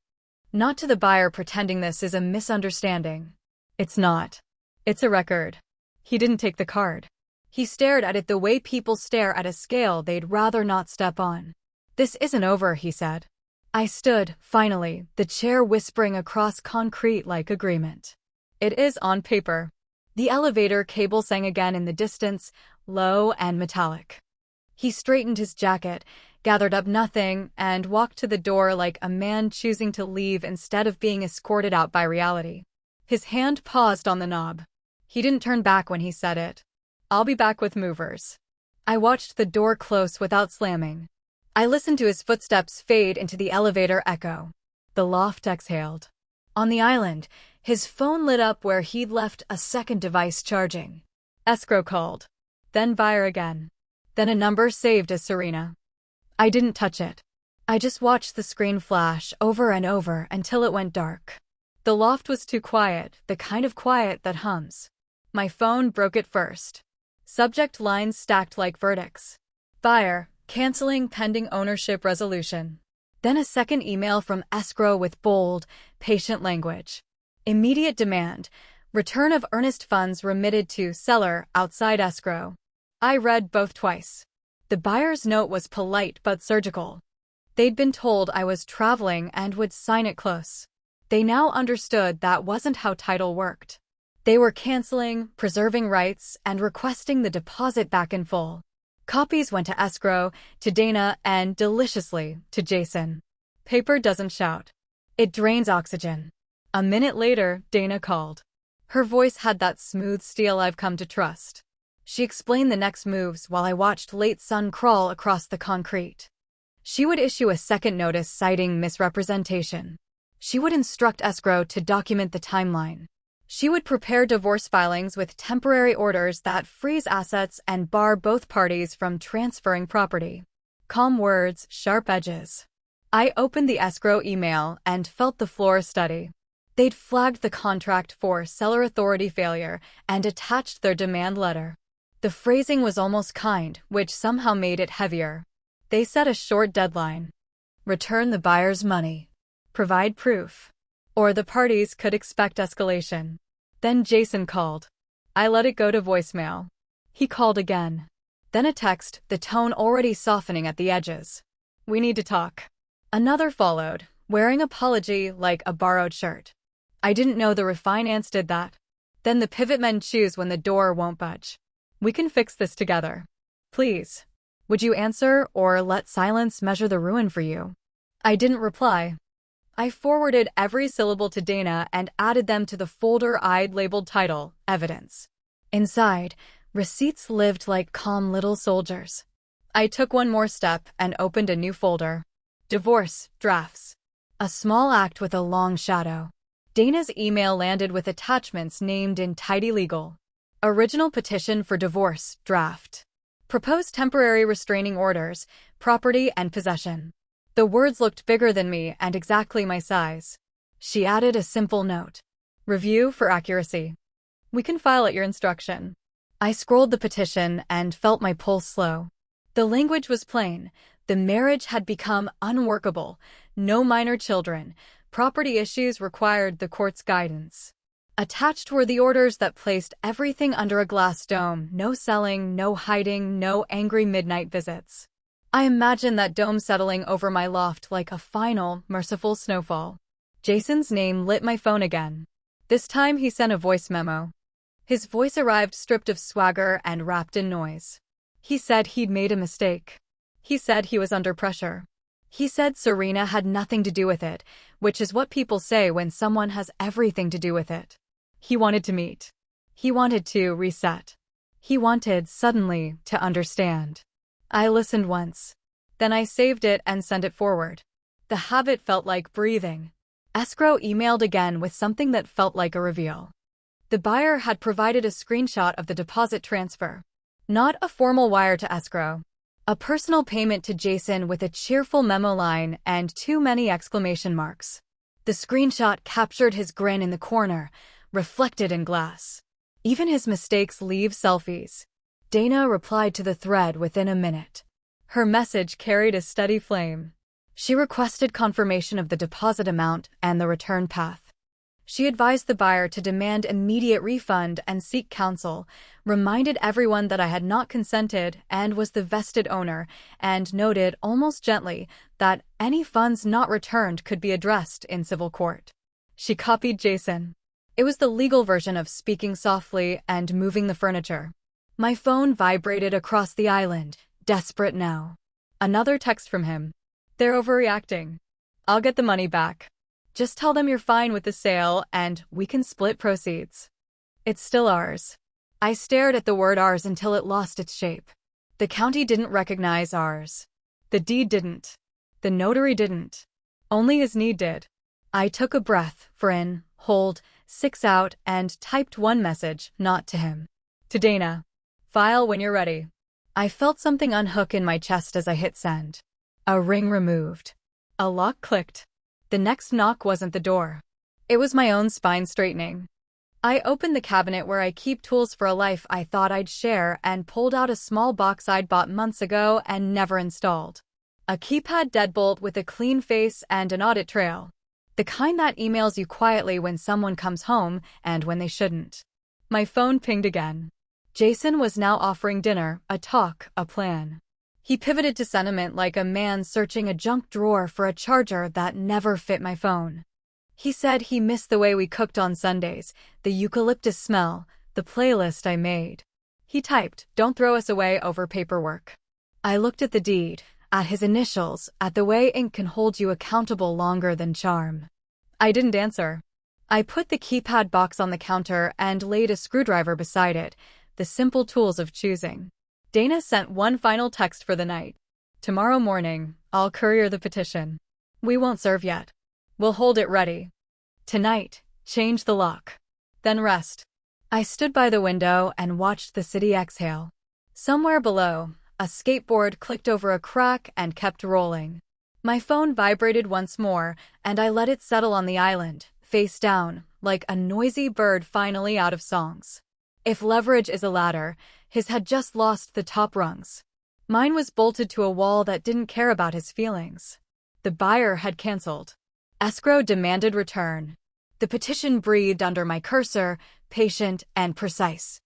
Not to the buyer pretending this is a misunderstanding. It's not. It's a record." He didn't take the card. He stared at it the way people stare at a scale they'd rather not step on. "This isn't over," he said. I stood, finally, the chair whispering across concrete like agreement. "It is on paper." The elevator cable sang again in the distance, low and metallic. He straightened his jacket, gathered up nothing, and walked to the door like a man choosing to leave instead of being escorted out by reality. His hand paused on the knob. He didn't turn back when he said it. "I'll be back with movers." I watched the door close without slamming. I listened to his footsteps fade into the elevator echo. The loft exhaled. On the island, his phone lit up where he'd left a second device charging. Escrow called. Then buyer again. Then a number saved as Serena. I didn't touch it. I just watched the screen flash over and over until it went dark. The loft was too quiet, the kind of quiet that hums. My phone broke it first. Subject lines stacked like verdicts. Buyer, canceling pending ownership resolution. Then a second email from Escrow with bold, patient language. Immediate demand. Return of earnest funds remitted to seller outside escrow. I read both twice. The buyer's note was polite but surgical. They'd been told I was traveling and would sign it close. They now understood that wasn't how title worked. They were canceling, preserving rights, and requesting the deposit back in full. Copies went to Escrow, to Dana, and, deliciously, to Jason. Paper doesn't shout. It drains oxygen. A minute later, Dana called. Her voice had that smooth steel I've come to trust. She explained the next moves while I watched late sun crawl across the concrete. She would issue a second notice citing misrepresentation. She would instruct Escrow to document the timeline. She would prepare divorce filings with temporary orders that freeze assets and bar both parties from transferring property. Calm words, sharp edges. I opened the Escrow email and felt the floor steady. They'd flagged the contract for seller authority failure and attached their demand letter. The phrasing was almost kind, which somehow made it heavier. They set a short deadline. Return the buyer's money. Provide proof. Or the parties could expect escalation. Then Jason called. I let it go to voicemail. He called again. Then a text, the tone already softening at the edges. We need to talk. Another followed, wearing apology like a borrowed shirt. I didn't know the refinance did that. Then the pivot men choose when the door won't budge. We can fix this together. Please. Would you answer or let silence measure the ruin for you? I didn't reply. I forwarded every syllable to Dana and added them to the folder I'd labeled title, Evidence. Inside, receipts lived like calm little soldiers. I took one more step and opened a new folder. Divorce, drafts. A small act with a long shadow. Dana's email landed with attachments named in tidy legal. Original petition for divorce, draft. Proposed temporary restraining orders, property and possession. The words looked bigger than me and exactly my size. She added a simple note. Review for accuracy. We can file at your instruction. I scrolled the petition and felt my pulse slow. The language was plain. The marriage had become unworkable. No minor children. Property issues required the court's guidance. Attached were the orders that placed everything under a glass dome. No selling, no hiding, no angry midnight visits. I imagined that dome settling over my loft like a final, merciful snowfall. Jason's name lit my phone again. This time he sent a voice memo. His voice arrived stripped of swagger and wrapped in noise. He said he'd made a mistake. He said he was under pressure. He said Serena had nothing to do with it, which is what people say when someone has everything to do with it. He wanted to meet. He wanted to reset. He wanted, suddenly, to understand. I listened once. Then I saved it and sent it forward. The habit felt like breathing. Escrow emailed again with something that felt like a reveal. The buyer had provided a screenshot of the deposit transfer. Not a formal wire to Escrow. A personal payment to Jason with a cheerful memo line and too many exclamation marks. The screenshot captured his grin in the corner, reflected in glass. Even his mistakes leave selfies. Dana replied to the thread within a minute. Her message carried a steady flame. She requested confirmation of the deposit amount and the return path. She advised the buyer to demand immediate refund and seek counsel, reminded everyone that I had not consented and was the vested owner, and noted almost gently that any funds not returned could be addressed in civil court. She copied Jason. It was the legal version of speaking softly and moving the furniture. My phone vibrated across the island, desperate now. Another text from him. They're overreacting. I'll get the money back. Just tell them you're fine with the sale and we can split proceeds. It's still ours. I stared at the word ours until it lost its shape. The county didn't recognize ours. The deed didn't. The notary didn't. Only his need did. I took a breath, for in, hold, 6 out, and typed one message, not to him. To Dana. File when you're ready. I felt something unhook in my chest as I hit send. A ring removed. A lock clicked. The next knock wasn't the door. It was my own spine straightening. I opened the cabinet where I keep tools for a life I thought I'd share and pulled out a small box I'd bought months ago and never installed. A keypad deadbolt with a clean face and an audit trail. The kind that emails you quietly when someone comes home and when they shouldn't. My phone pinged again. Jason was now offering dinner, a talk, a plan. He pivoted to sentiment like a man searching a junk drawer for a charger that never fit my phone. He said he missed the way we cooked on Sundays, the eucalyptus smell, the playlist I made. He typed, "Don't throw us away over paperwork." I looked at the deed, at his initials, at the way ink can hold you accountable longer than charm. I didn't answer. I put the keypad box on the counter and laid a screwdriver beside it, the simple tools of choosing. Dana sent one final text for the night. "Tomorrow morning, I'll courier the petition. We won't serve yet. We'll hold it ready. Tonight, change the lock. Then rest." I stood by the window and watched the city exhale. Somewhere below, a skateboard clicked over a crack and kept rolling. My phone vibrated once more, and I let it settle on the island, face down, like a noisy bird finally out of songs. If leverage is a ladder, his had just lost the top rungs. Mine was bolted to a wall that didn't care about his feelings. The buyer had canceled. Escrow demanded return. The petition breathed under my cursor, patient and precise.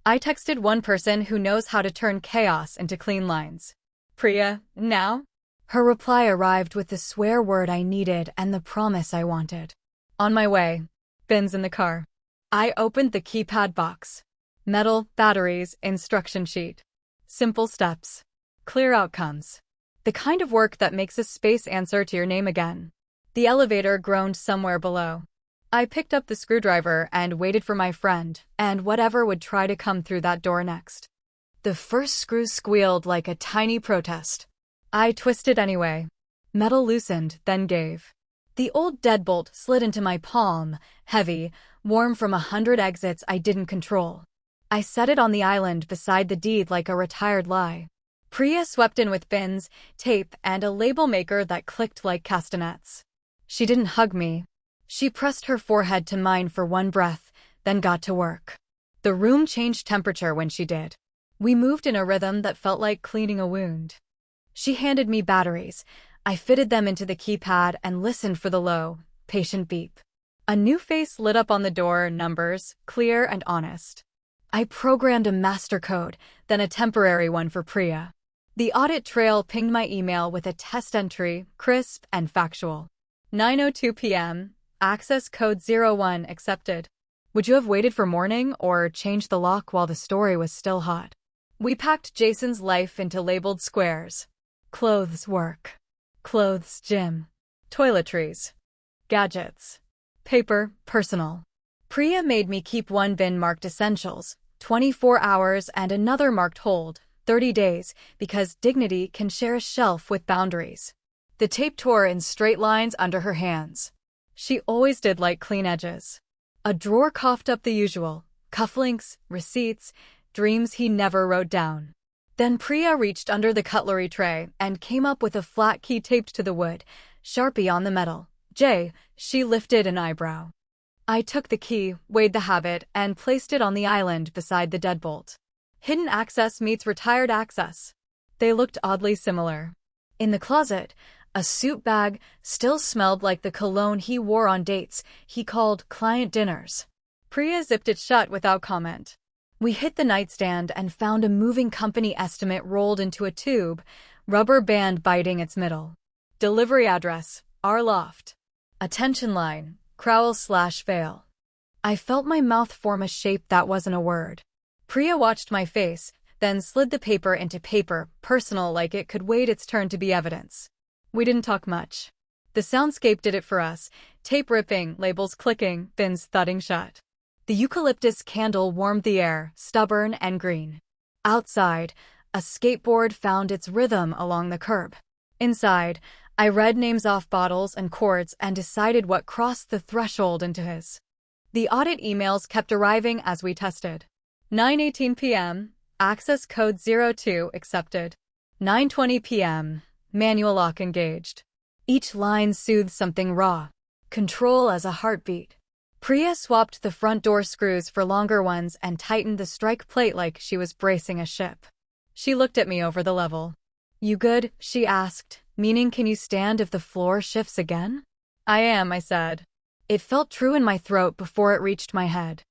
I texted one person who knows how to turn chaos into clean lines. "Priya, now?" Her reply arrived with the swear word I needed and the promise I wanted. "On my way." Bins in the car. I opened the keypad box. Metal, batteries, instruction sheet. Simple steps. Clear outcomes. The kind of work that makes a space answer to your name again. The elevator groaned somewhere below. I picked up the screwdriver and waited for my friend, and whatever would try to come through that door next. The first screw squealed like a tiny protest. I twisted anyway. Metal loosened, then gave. The old deadbolt slid into my palm, heavy, warm from 100 exits I didn't control. I set it on the island beside the deed like a retired lie. Priya swept in with bins, tape, and a label maker that clicked like castanets. She didn't hug me. She pressed her forehead to mine for one breath, then got to work. The room changed temperature when she did. We moved in a rhythm that felt like cleaning a wound. She handed me batteries. I fitted them into the keypad and listened for the low, patient beep. A new face lit up on the door, numbers, clear and honest. I programmed a master code, then a temporary one for Priya. The audit trail pinged my email with a test entry, crisp and factual. 9:02 p.m., access code 01 accepted. Would you have waited for morning or changed the lock while the story was still hot? We packed Jason's life into labeled squares. Clothes work. Clothes gym. Toiletries. Gadgets. Paper personal. Priya made me keep one bin marked essentials, 24 hours, and another marked hold, 30 days, because dignity can share a shelf with boundaries. The tape tore in straight lines under her hands. She always did like clean edges. A drawer coughed up the usual, cufflinks, receipts, dreams he never wrote down. Then Priya reached under the cutlery tray and came up with a flat key taped to the wood, Sharpie on the metal. "J," she lifted an eyebrow. I took the key, weighed the habit, and placed it on the island beside the deadbolt. Hidden access meets retired access. They looked oddly similar. In the closet, a suit bag still smelled like the cologne he wore on dates he called client dinners. Priya zipped it shut without comment. We hit the nightstand and found a moving company estimate rolled into a tube, rubber band biting its middle. Delivery address, our loft. Attention line, Crowell/fail. I felt my mouth form a shape that wasn't a word. Priya watched my face, then slid the paper into paper, personal like it could wait its turn to be evidence. We didn't talk much. The soundscape did it for us, tape ripping, labels clicking, bins thudding shut. The eucalyptus candle warmed the air, stubborn and green. Outside, a skateboard found its rhythm along the curb. Inside, I read names off bottles and cords and decided what crossed the threshold into his. The audit emails kept arriving as we tested. 9:18 p.m., access code 02 accepted. 9:20 p.m., manual lock engaged. Each line soothed something raw. Control as a heartbeat. Priya swapped the front door screws for longer ones and tightened the strike plate like she was bracing a ship. She looked at me over the level. "You good?" she asked, meaning can you stand if the floor shifts again? "I am," I said. It felt true in my throat before it reached my head.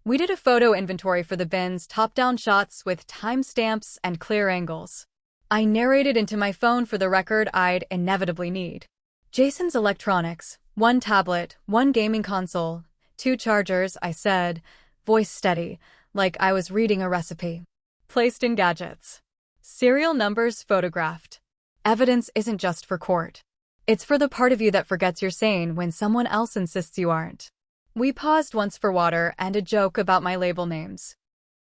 We did a photo inventory for the bins, top-down shots with timestamps and clear angles. I narrated into my phone for the record I'd inevitably need. Jason's electronics, 1 tablet, 1 gaming console, 2 chargers, I said, voice steady, like I was reading a recipe. Placed in gadgets. Serial numbers photographed. Evidence isn't just for court. It's for the part of you that forgets you're sane when someone else insists you aren't. We paused once for water and a joke about my label names.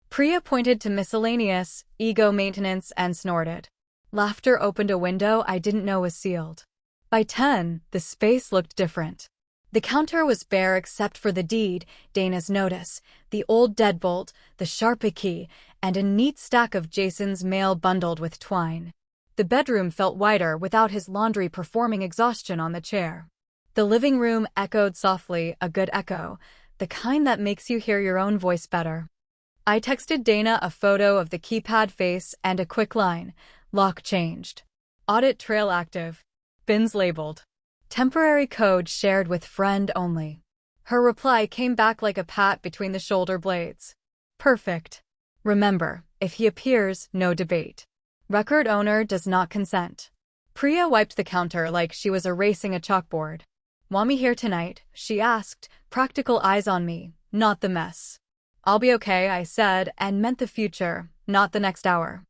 Priya pointed to miscellaneous, ego maintenance, and snorted. Laughter opened a window I didn't know was sealed. By 10, the space looked different. The counter was bare except for the deed, Dana's notice, the old deadbolt, the Sharpie key, and a neat stack of Jason's mail bundled with twine. The bedroom felt wider without his laundry performing exhaustion on the chair. The living room echoed softly, a good echo, the kind that makes you hear your own voice better. I texted Dana a photo of the keypad face and a quick line, lock changed. Audit trail active. Bins labeled. Temporary code shared with friend only. Her reply came back like a pat between the shoulder blades. Perfect. Remember, if he appears, no debate. Record owner does not consent. Priya wiped the counter like she was erasing a chalkboard. "Want me here tonight?" she asked, practical eyes on me, not the mess. "I'll be okay," I said, and meant the future, not the next hour.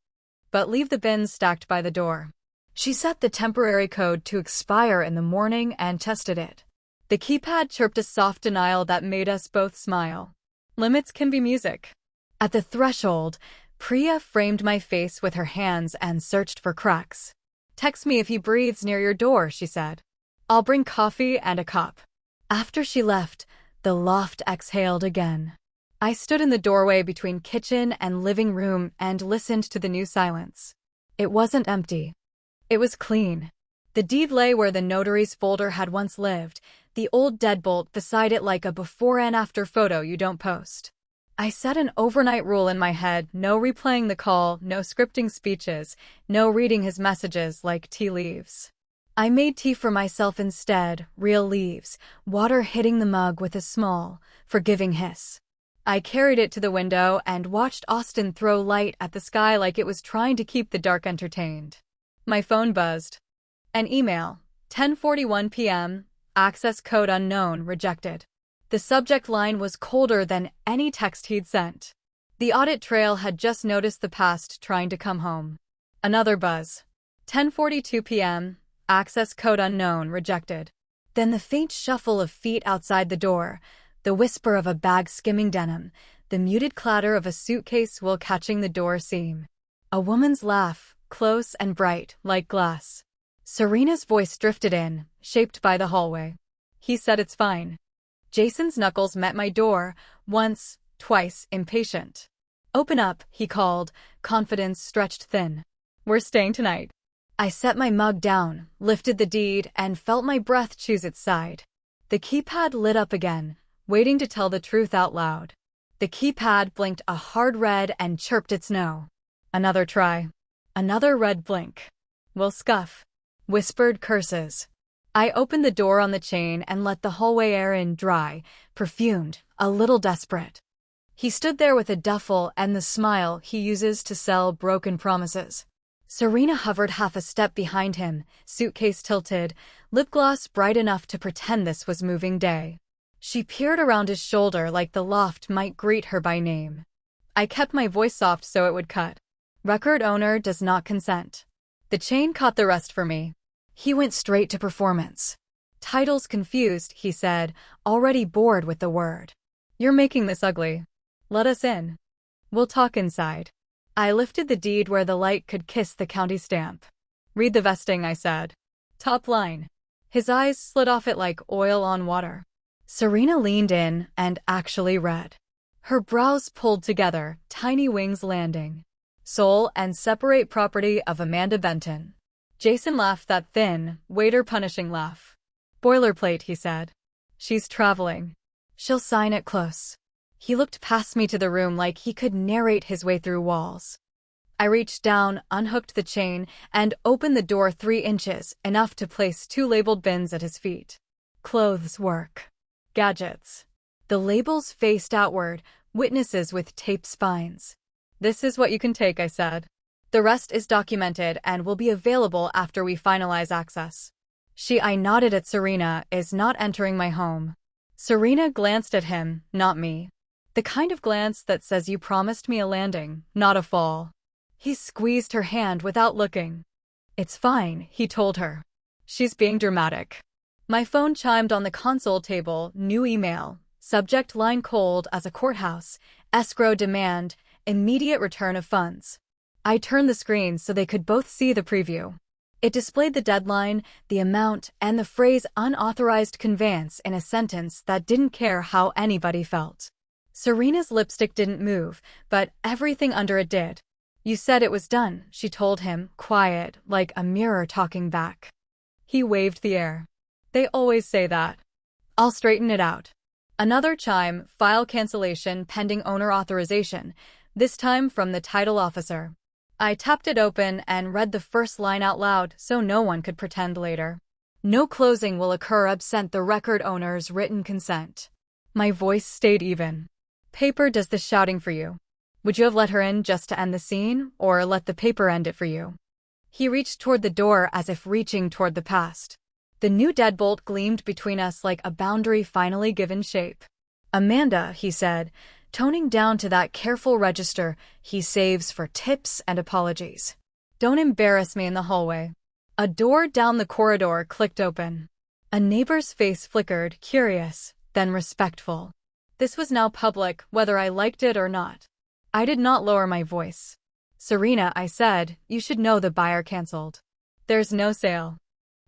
But leave the bins stacked by the door. She set the temporary code to expire in the morning and tested it. The keypad chirped a soft denial that made us both smile. Limits can be music. At the threshold, Priya framed my face with her hands and searched for cracks. "Text me if he breathes near your door," she said. "I'll bring coffee and a cup." After she left, the loft exhaled again. I stood in the doorway between kitchen and living room and listened to the new silence. It wasn't empty. It was clean. The deed lay where the notary's folder had once lived, the old deadbolt beside it like a before and after photo you don't post. I set an overnight rule in my head, no replaying the call, no scripting speeches, no reading his messages like tea leaves. I made tea for myself instead, real leaves, water hitting the mug with a small, forgiving hiss. I carried it to the window and watched Austin throw light at the sky like it was trying to keep the dark entertained. My phone buzzed. An email, 10:41 p.m., access code unknown, rejected. The subject line was colder than any text he'd sent. The audit trail had just noticed the past trying to come home. Another buzz. 10:42 p.m., access code unknown, rejected. Then the faint shuffle of feet outside the door, the whisper of a bag skimming denim, the muted clatter of a suitcase while catching the door seam. A woman's laugh, close and bright, like glass. Serena's voice drifted in, shaped by the hallway. "He said it's fine." Jason's knuckles met my door, once, twice, impatient. "Open up," he called, confidence stretched thin. "We're staying tonight." I set my mug down, lifted the deed, and felt my breath choose its side. The keypad lit up again, waiting to tell the truth out loud. The keypad blinked a hard red and chirped its no. Another try. Another red blink. "We'll scuff." Whispered curses. I opened the door on the chain and let the hallway air in dry, perfumed, a little desperate. He stood there with a duffel and the smile he uses to sell broken promises. Serena hovered half a step behind him, suitcase tilted, lip gloss bright enough to pretend this was moving day. She peered around his shoulder like the loft might greet her by name. I kept my voice soft so it would cut. "Record owner does not consent." The chain caught the rest for me. He went straight to performance. "Title's confused," he said, already bored with the word. "You're making this ugly. Let us in. We'll talk inside." I lifted the deed where the light could kiss the county stamp. "Read the vesting," I said. Top line. His eyes slid off it like oil on water. Serena leaned in and actually read. Her brows pulled together, tiny wings landing. "Sole and separate property of Amanda Benton." Jason laughed that thin, waiter-punishing laugh. "Boilerplate," he said. "She's traveling." She'll sign it close. He looked past me to the room like he could narrate his way through walls. I reached down, unhooked the chain, and opened the door 3 inches, enough to place 2 labeled bins at his feet. Clothes, work. Gadgets. The labels faced outward, witnesses with tape spines. This is what you can take, I said. The rest is documented and will be available after we finalize access. I nodded at Serena, is not entering my home. Serena glanced at him, not me. The kind of glance that says you promised me a landing, not a fall. He squeezed her hand without looking. It's fine, he told her. She's being dramatic. My phone chimed on the console table, new email. Subject line cold as a courthouse. Escrow demand, immediate return of funds. I turned the screen so they could both see the preview. It displayed the deadline, the amount, and the phrase unauthorized conveyance in a sentence that didn't care how anybody felt. Serena's lipstick didn't move, but everything under it did. You said it was done, she told him, quiet, like a mirror talking back. He waved the air. They always say that. I'll straighten it out. Another chime, file cancellation pending owner authorization, this time from the title officer. I tapped it open and read the first line out loud so no one could pretend later. No closing will occur absent the record owner's written consent. My voice stayed even. Paper does the shouting for you. Would you have let her in just to end the scene, or let the paper end it for you? He reached toward the door as if reaching toward the past. The new deadbolt gleamed between us like a boundary finally given shape. Amanda, he said, toning down to that careful register he saves for tips and apologies. Don't embarrass me in the hallway. A door down the corridor clicked open. A neighbor's face flickered, curious, then respectful. This was now public, whether I liked it or not. I did not lower my voice. Serena, I said, you should know the buyer canceled. There's no sale.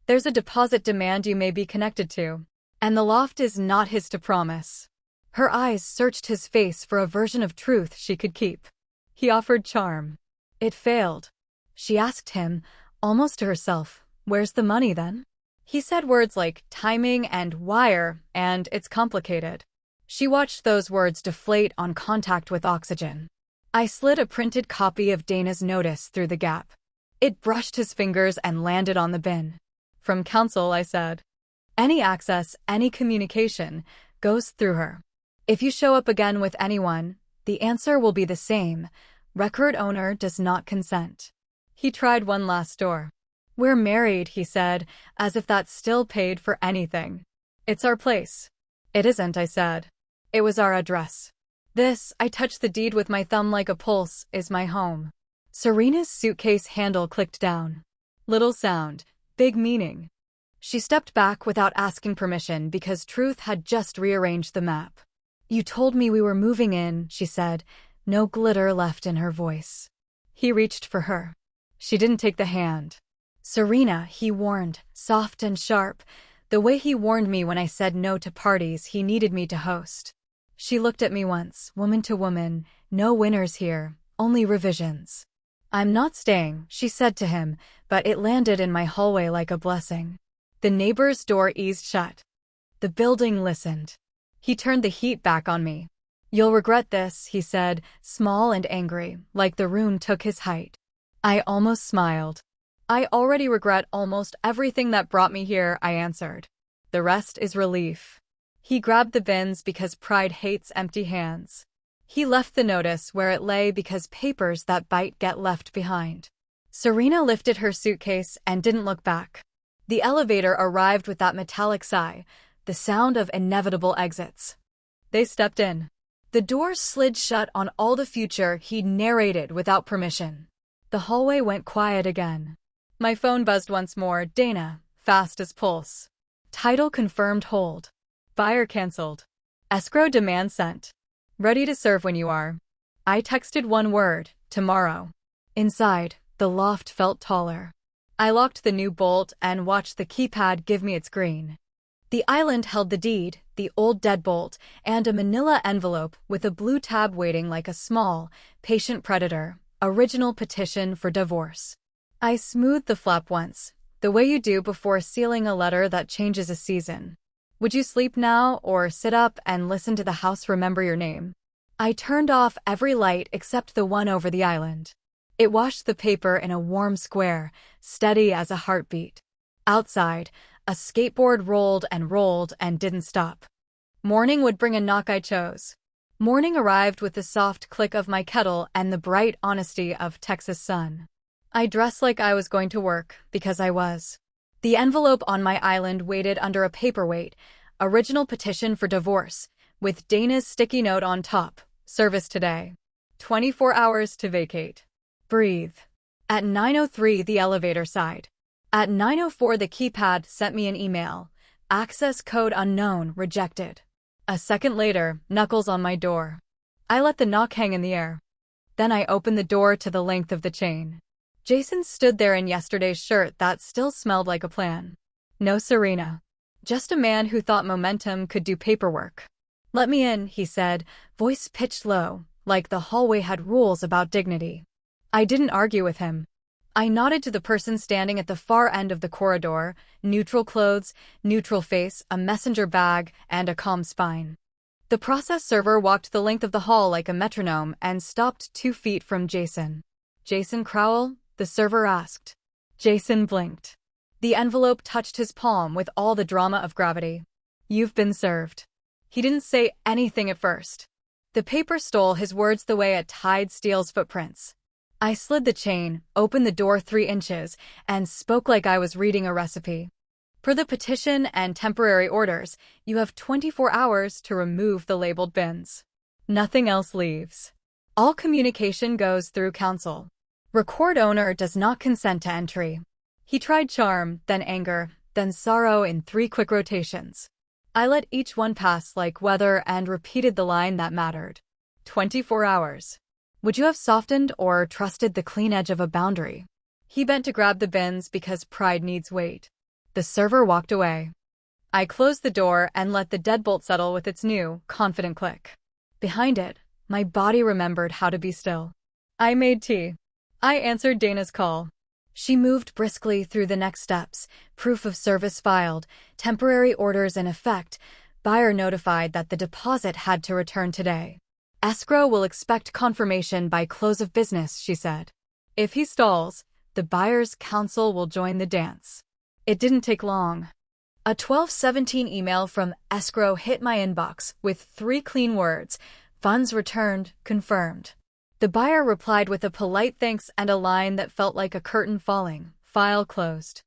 There's a deposit demand you may be connected to. And the loft is not his to promise. Her eyes searched his face for a version of truth she could keep. He offered charm. It failed. She asked him, almost to herself, where's the money then? He said words like timing and wire, and it's complicated. She watched those words deflate on contact with oxygen. I slid a printed copy of Dana's notice through the gap. It brushed his fingers and landed on the bin. From counsel, I said. Any access, any communication, goes through her. If you show up again with anyone, the answer will be the same. Record owner does not consent. He tried one last door. We're married, he said, as if that still paid for anything. It's our place. It isn't, I said. It was our address. This, I touched the deed with my thumb like a pulse, is my home. Serena's suitcase handle clicked down. Little sound, big meaning. She stepped back without asking permission because Truth had just rearranged the map. You told me we were moving in, she said, no glitter left in her voice. He reached for her. She didn't take the hand. Serena, he warned, soft and sharp, the way he warned me when I said no to parties he needed me to host. She looked at me once, woman to woman, no winners here, only revisions. I'm not staying, she said to him, but it landed in my hallway like a blessing. The neighbor's door eased shut. The building listened. He turned the heat back on me. You'll regret this, he said, small and angry, like the room took his height. I almost smiled. I already regret almost everything that brought me here, I answered. The rest is relief. He grabbed the bins because pride hates empty hands. He left the notice where it lay because papers that bite get left behind. Serena lifted her suitcase and didn't look back. The elevator arrived with that metallic sigh, the sound of inevitable exits. They stepped in. The doors slid shut on all the future he'd narrated without permission. The hallway went quiet again. My phone buzzed once more. Dana, fast as pulse. Title confirmed hold. Buyer canceled. Escrow demand sent. Ready to serve when you are. I texted one word, tomorrow. Inside, the loft felt taller. I locked the new bolt and watched the keypad give me its green. The island held the deed, the old deadbolt, and a manila envelope with a blue tab waiting like a small, patient predator, original petition for divorce. I smoothed the flap once, the way you do before sealing a letter that changes a season. Would you sleep now or sit up and listen to the house remember your name? I turned off every light except the one over the island. It washed the paper in a warm square, steady as a heartbeat. Outside, a skateboard rolled and didn't stop. Morning would bring a knock I chose. Morning arrived with the soft click of my kettle and the bright honesty of Texas sun. I dressed like I was going to work, because I was. The envelope on my island waited under a paperweight, original petition for divorce, with Dana's sticky note on top, service today. 24 hours to vacate. Breathe. At 9:03 the elevator sighed. At 9:04 the keypad sent me an email. Access code unknown, rejected. A second later, knuckles on my door. I let the knock hang in the air. Then I opened the door to the length of the chain. Jason stood there in yesterday's shirt that still smelled like a plan. No Serena. Just a man who thought momentum could do paperwork. Let me in, he said, voice pitched low, like the hallway had rules about dignity. I didn't argue with him. I nodded to the person standing at the far end of the corridor, neutral clothes, neutral face, a messenger bag, and a calm spine. The process server walked the length of the hall like a metronome and stopped 2 feet from Jason. Jason Crowell? The server asked. Jason blinked. The envelope touched his palm with all the drama of gravity. You've been served. He didn't say anything at first. The paper stole his words the way a tide steals footprints. I slid the chain, opened the door 3 inches, and spoke like I was reading a recipe. Per the petition and temporary orders, you have 24 hours to remove the labeled bins. Nothing else leaves. All communication goes through counsel. Record owner does not consent to entry. He tried charm, then anger, then sorrow in 3 quick rotations. I let each one pass like weather and repeated the line that mattered. 24 hours. Would you have softened or trusted the clean edge of a boundary? He bent to grab the bins because pride needs weight. The server walked away. I closed the door and let the deadbolt settle with its new, confident click. Behind it, my body remembered how to be still. I made tea. I answered Dana's call. She moved briskly through the next steps, proof of service filed, temporary orders in effect, buyer notified that the deposit had to return today. Escrow will expect confirmation by close of business, she said. If he stalls, the buyer's counsel will join the dance. It didn't take long. A 12:17 email from Escrow hit my inbox with 3 clean words, funds returned, confirmed. The buyer replied with a polite thanks and a line that felt like a curtain falling, file closed.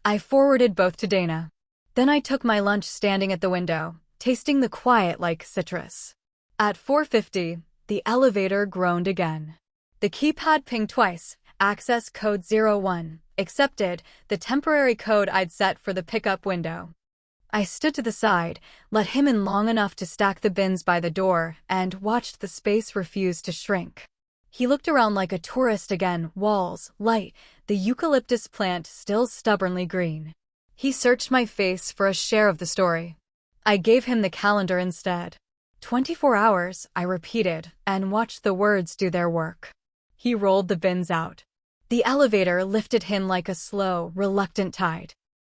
I forwarded both to Dana. Then I took my lunch standing at the window, tasting the quiet like citrus. At 4:50, the elevator groaned again. The keypad pinged twice, access code 01, accepted, the temporary code I'd set for the pickup window. I stood to the side, let him in long enough to stack the bins by the door, and watched the space refuse to shrink. He looked around like a tourist again, walls, light, the eucalyptus plant still stubbornly green. He searched my face for a share of the story. I gave him the calendar instead. 24 hours, I repeated, and watched the words do their work. He rolled the bins out. The elevator lifted him like a slow, reluctant tide.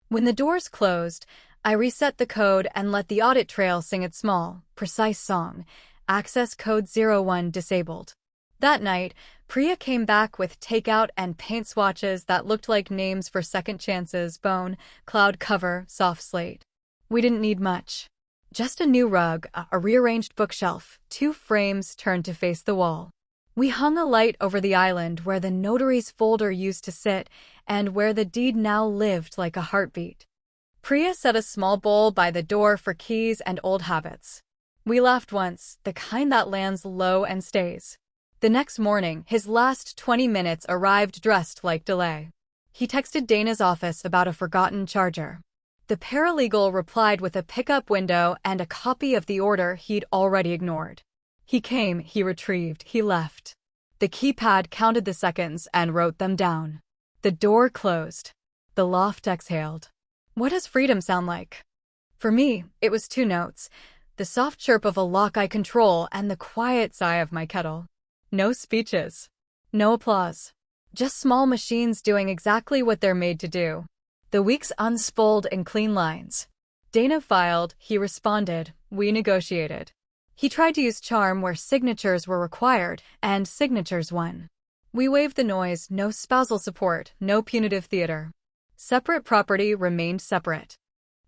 When the doors closed, I reset the code and let the audit trail sing its small, precise song, access code 01 disabled. That night, Priya came back with takeout and paint swatches that looked like names for second chances, bone, cloud cover, soft slate. We didn't need much. Just a new rug, a rearranged bookshelf, 2 frames turned to face the wall. We hung a light over the island where the notary's folder used to sit and where the deed now lived like a heartbeat. Priya set a small bowl by the door for keys and old habits. We laughed once, the kind that lands low and stays. The next morning, his last 20 minutes arrived dressed like delay. He texted Dana's office about a forgotten charger. The paralegal replied with a pickup window and a copy of the order he'd already ignored. He came, he retrieved, he left. The keypad counted the seconds and wrote them down. The door closed. The loft exhaled. What does freedom sound like? For me, it was 2 notes, the soft chirp of a lock I control and the quiet sigh of my kettle. No speeches. No applause. Just small machines doing exactly what they're made to do. The weeks unspooled in clean lines. Dana filed, he responded, we negotiated. He tried to use charm where signatures were required, and signatures won. We waived the noise, no spousal support, no punitive theater. Separate property remained separate.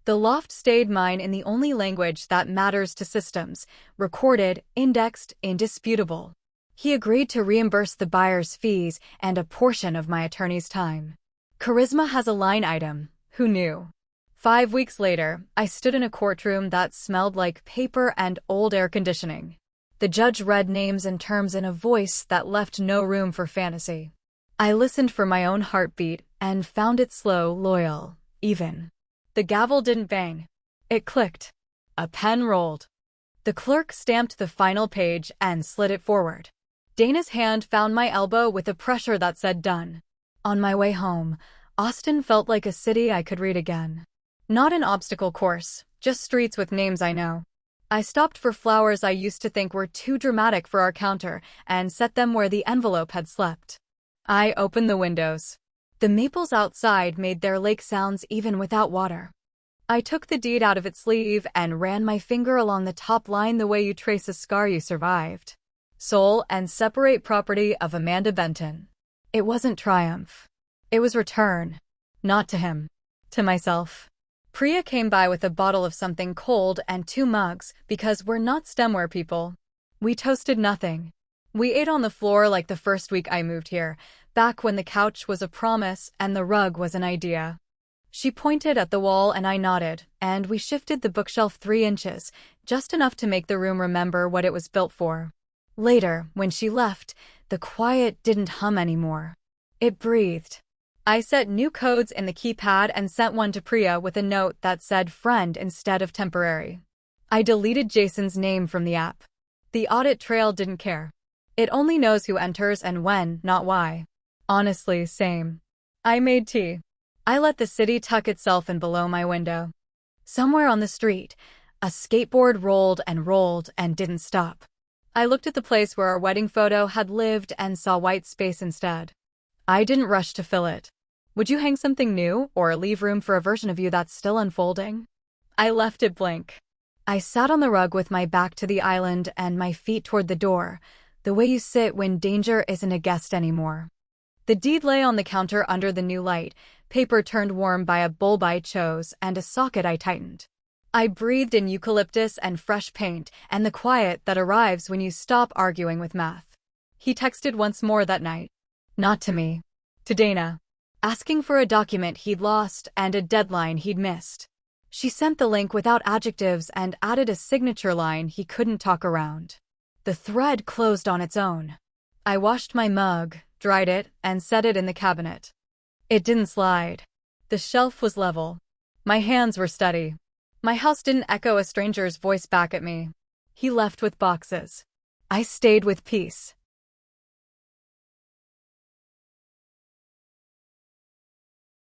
The loft stayed mine in the only language that matters to systems, recorded, indexed, indisputable. He agreed to reimburse the buyer's fees and a portion of my attorney's time. Charisma has a line item, who knew? 5 weeks later, I stood in a courtroom that smelled like paper and old air conditioning. The judge read names and terms in a voice that left no room for fantasy. I listened for my own heartbeat and found it slow, loyal, even. The gavel didn't bang. It clicked. A pen rolled. The clerk stamped the final page and slid it forward. Dana's hand found my elbow with a pressure that said done. On my way home, Austin felt like a city I could read again. Not an obstacle course, just streets with names I know. I stopped for flowers I used to think were too dramatic for our counter and set them where the envelope had slept. I opened the windows. The maples outside made their lake sounds even without water. I took the deed out of its sleeve and ran my finger along the top line the way you trace a scar you survived. Sole and separate property of Amanda Benton. It wasn't triumph. It was return. Not to him. To myself. Priya came by with a bottle of something cold and 2 mugs because we're not stemware people. We toasted nothing. We ate on the floor like the first week I moved here, back when the couch was a promise and the rug was an idea. She pointed at the wall and I nodded, and we shifted the bookshelf 3 inches, just enough to make the room remember what it was built for. Later, when she left, the quiet didn't hum anymore. It breathed. I set new codes in the keypad and sent one to Priya with a note that said friend instead of temporary. I deleted Jason's name from the app. The audit trail didn't care. It only knows who enters and when, not why. Honestly, same. I made tea. I let the city tuck itself in below my window. Somewhere on the street, a skateboard rolled and didn't stop. I looked at the place where our wedding photo had lived and saw white space instead. I didn't rush to fill it. Would you hang something new or leave room for a version of you that's still unfolding? I left it blank. I sat on the rug with my back to the island and my feet toward the door, the way you sit when danger isn't a guest anymore. The deed lay on the counter under the new light, paper turned warm by a bulb I chose and a socket I tightened. I breathed in eucalyptus and fresh paint and the quiet that arrives when you stop arguing with math. He texted once more that night. Not to me. To Dana. Asking for a document he'd lost and a deadline he'd missed. She sent the link without adjectives and added a signature line he couldn't talk around. The thread closed on its own. I washed my mug, dried it, and set it in the cabinet. It didn't slide. The shelf was level. My hands were steady. My house didn't echo a stranger's voice back at me. He left with boxes. I stayed with peace.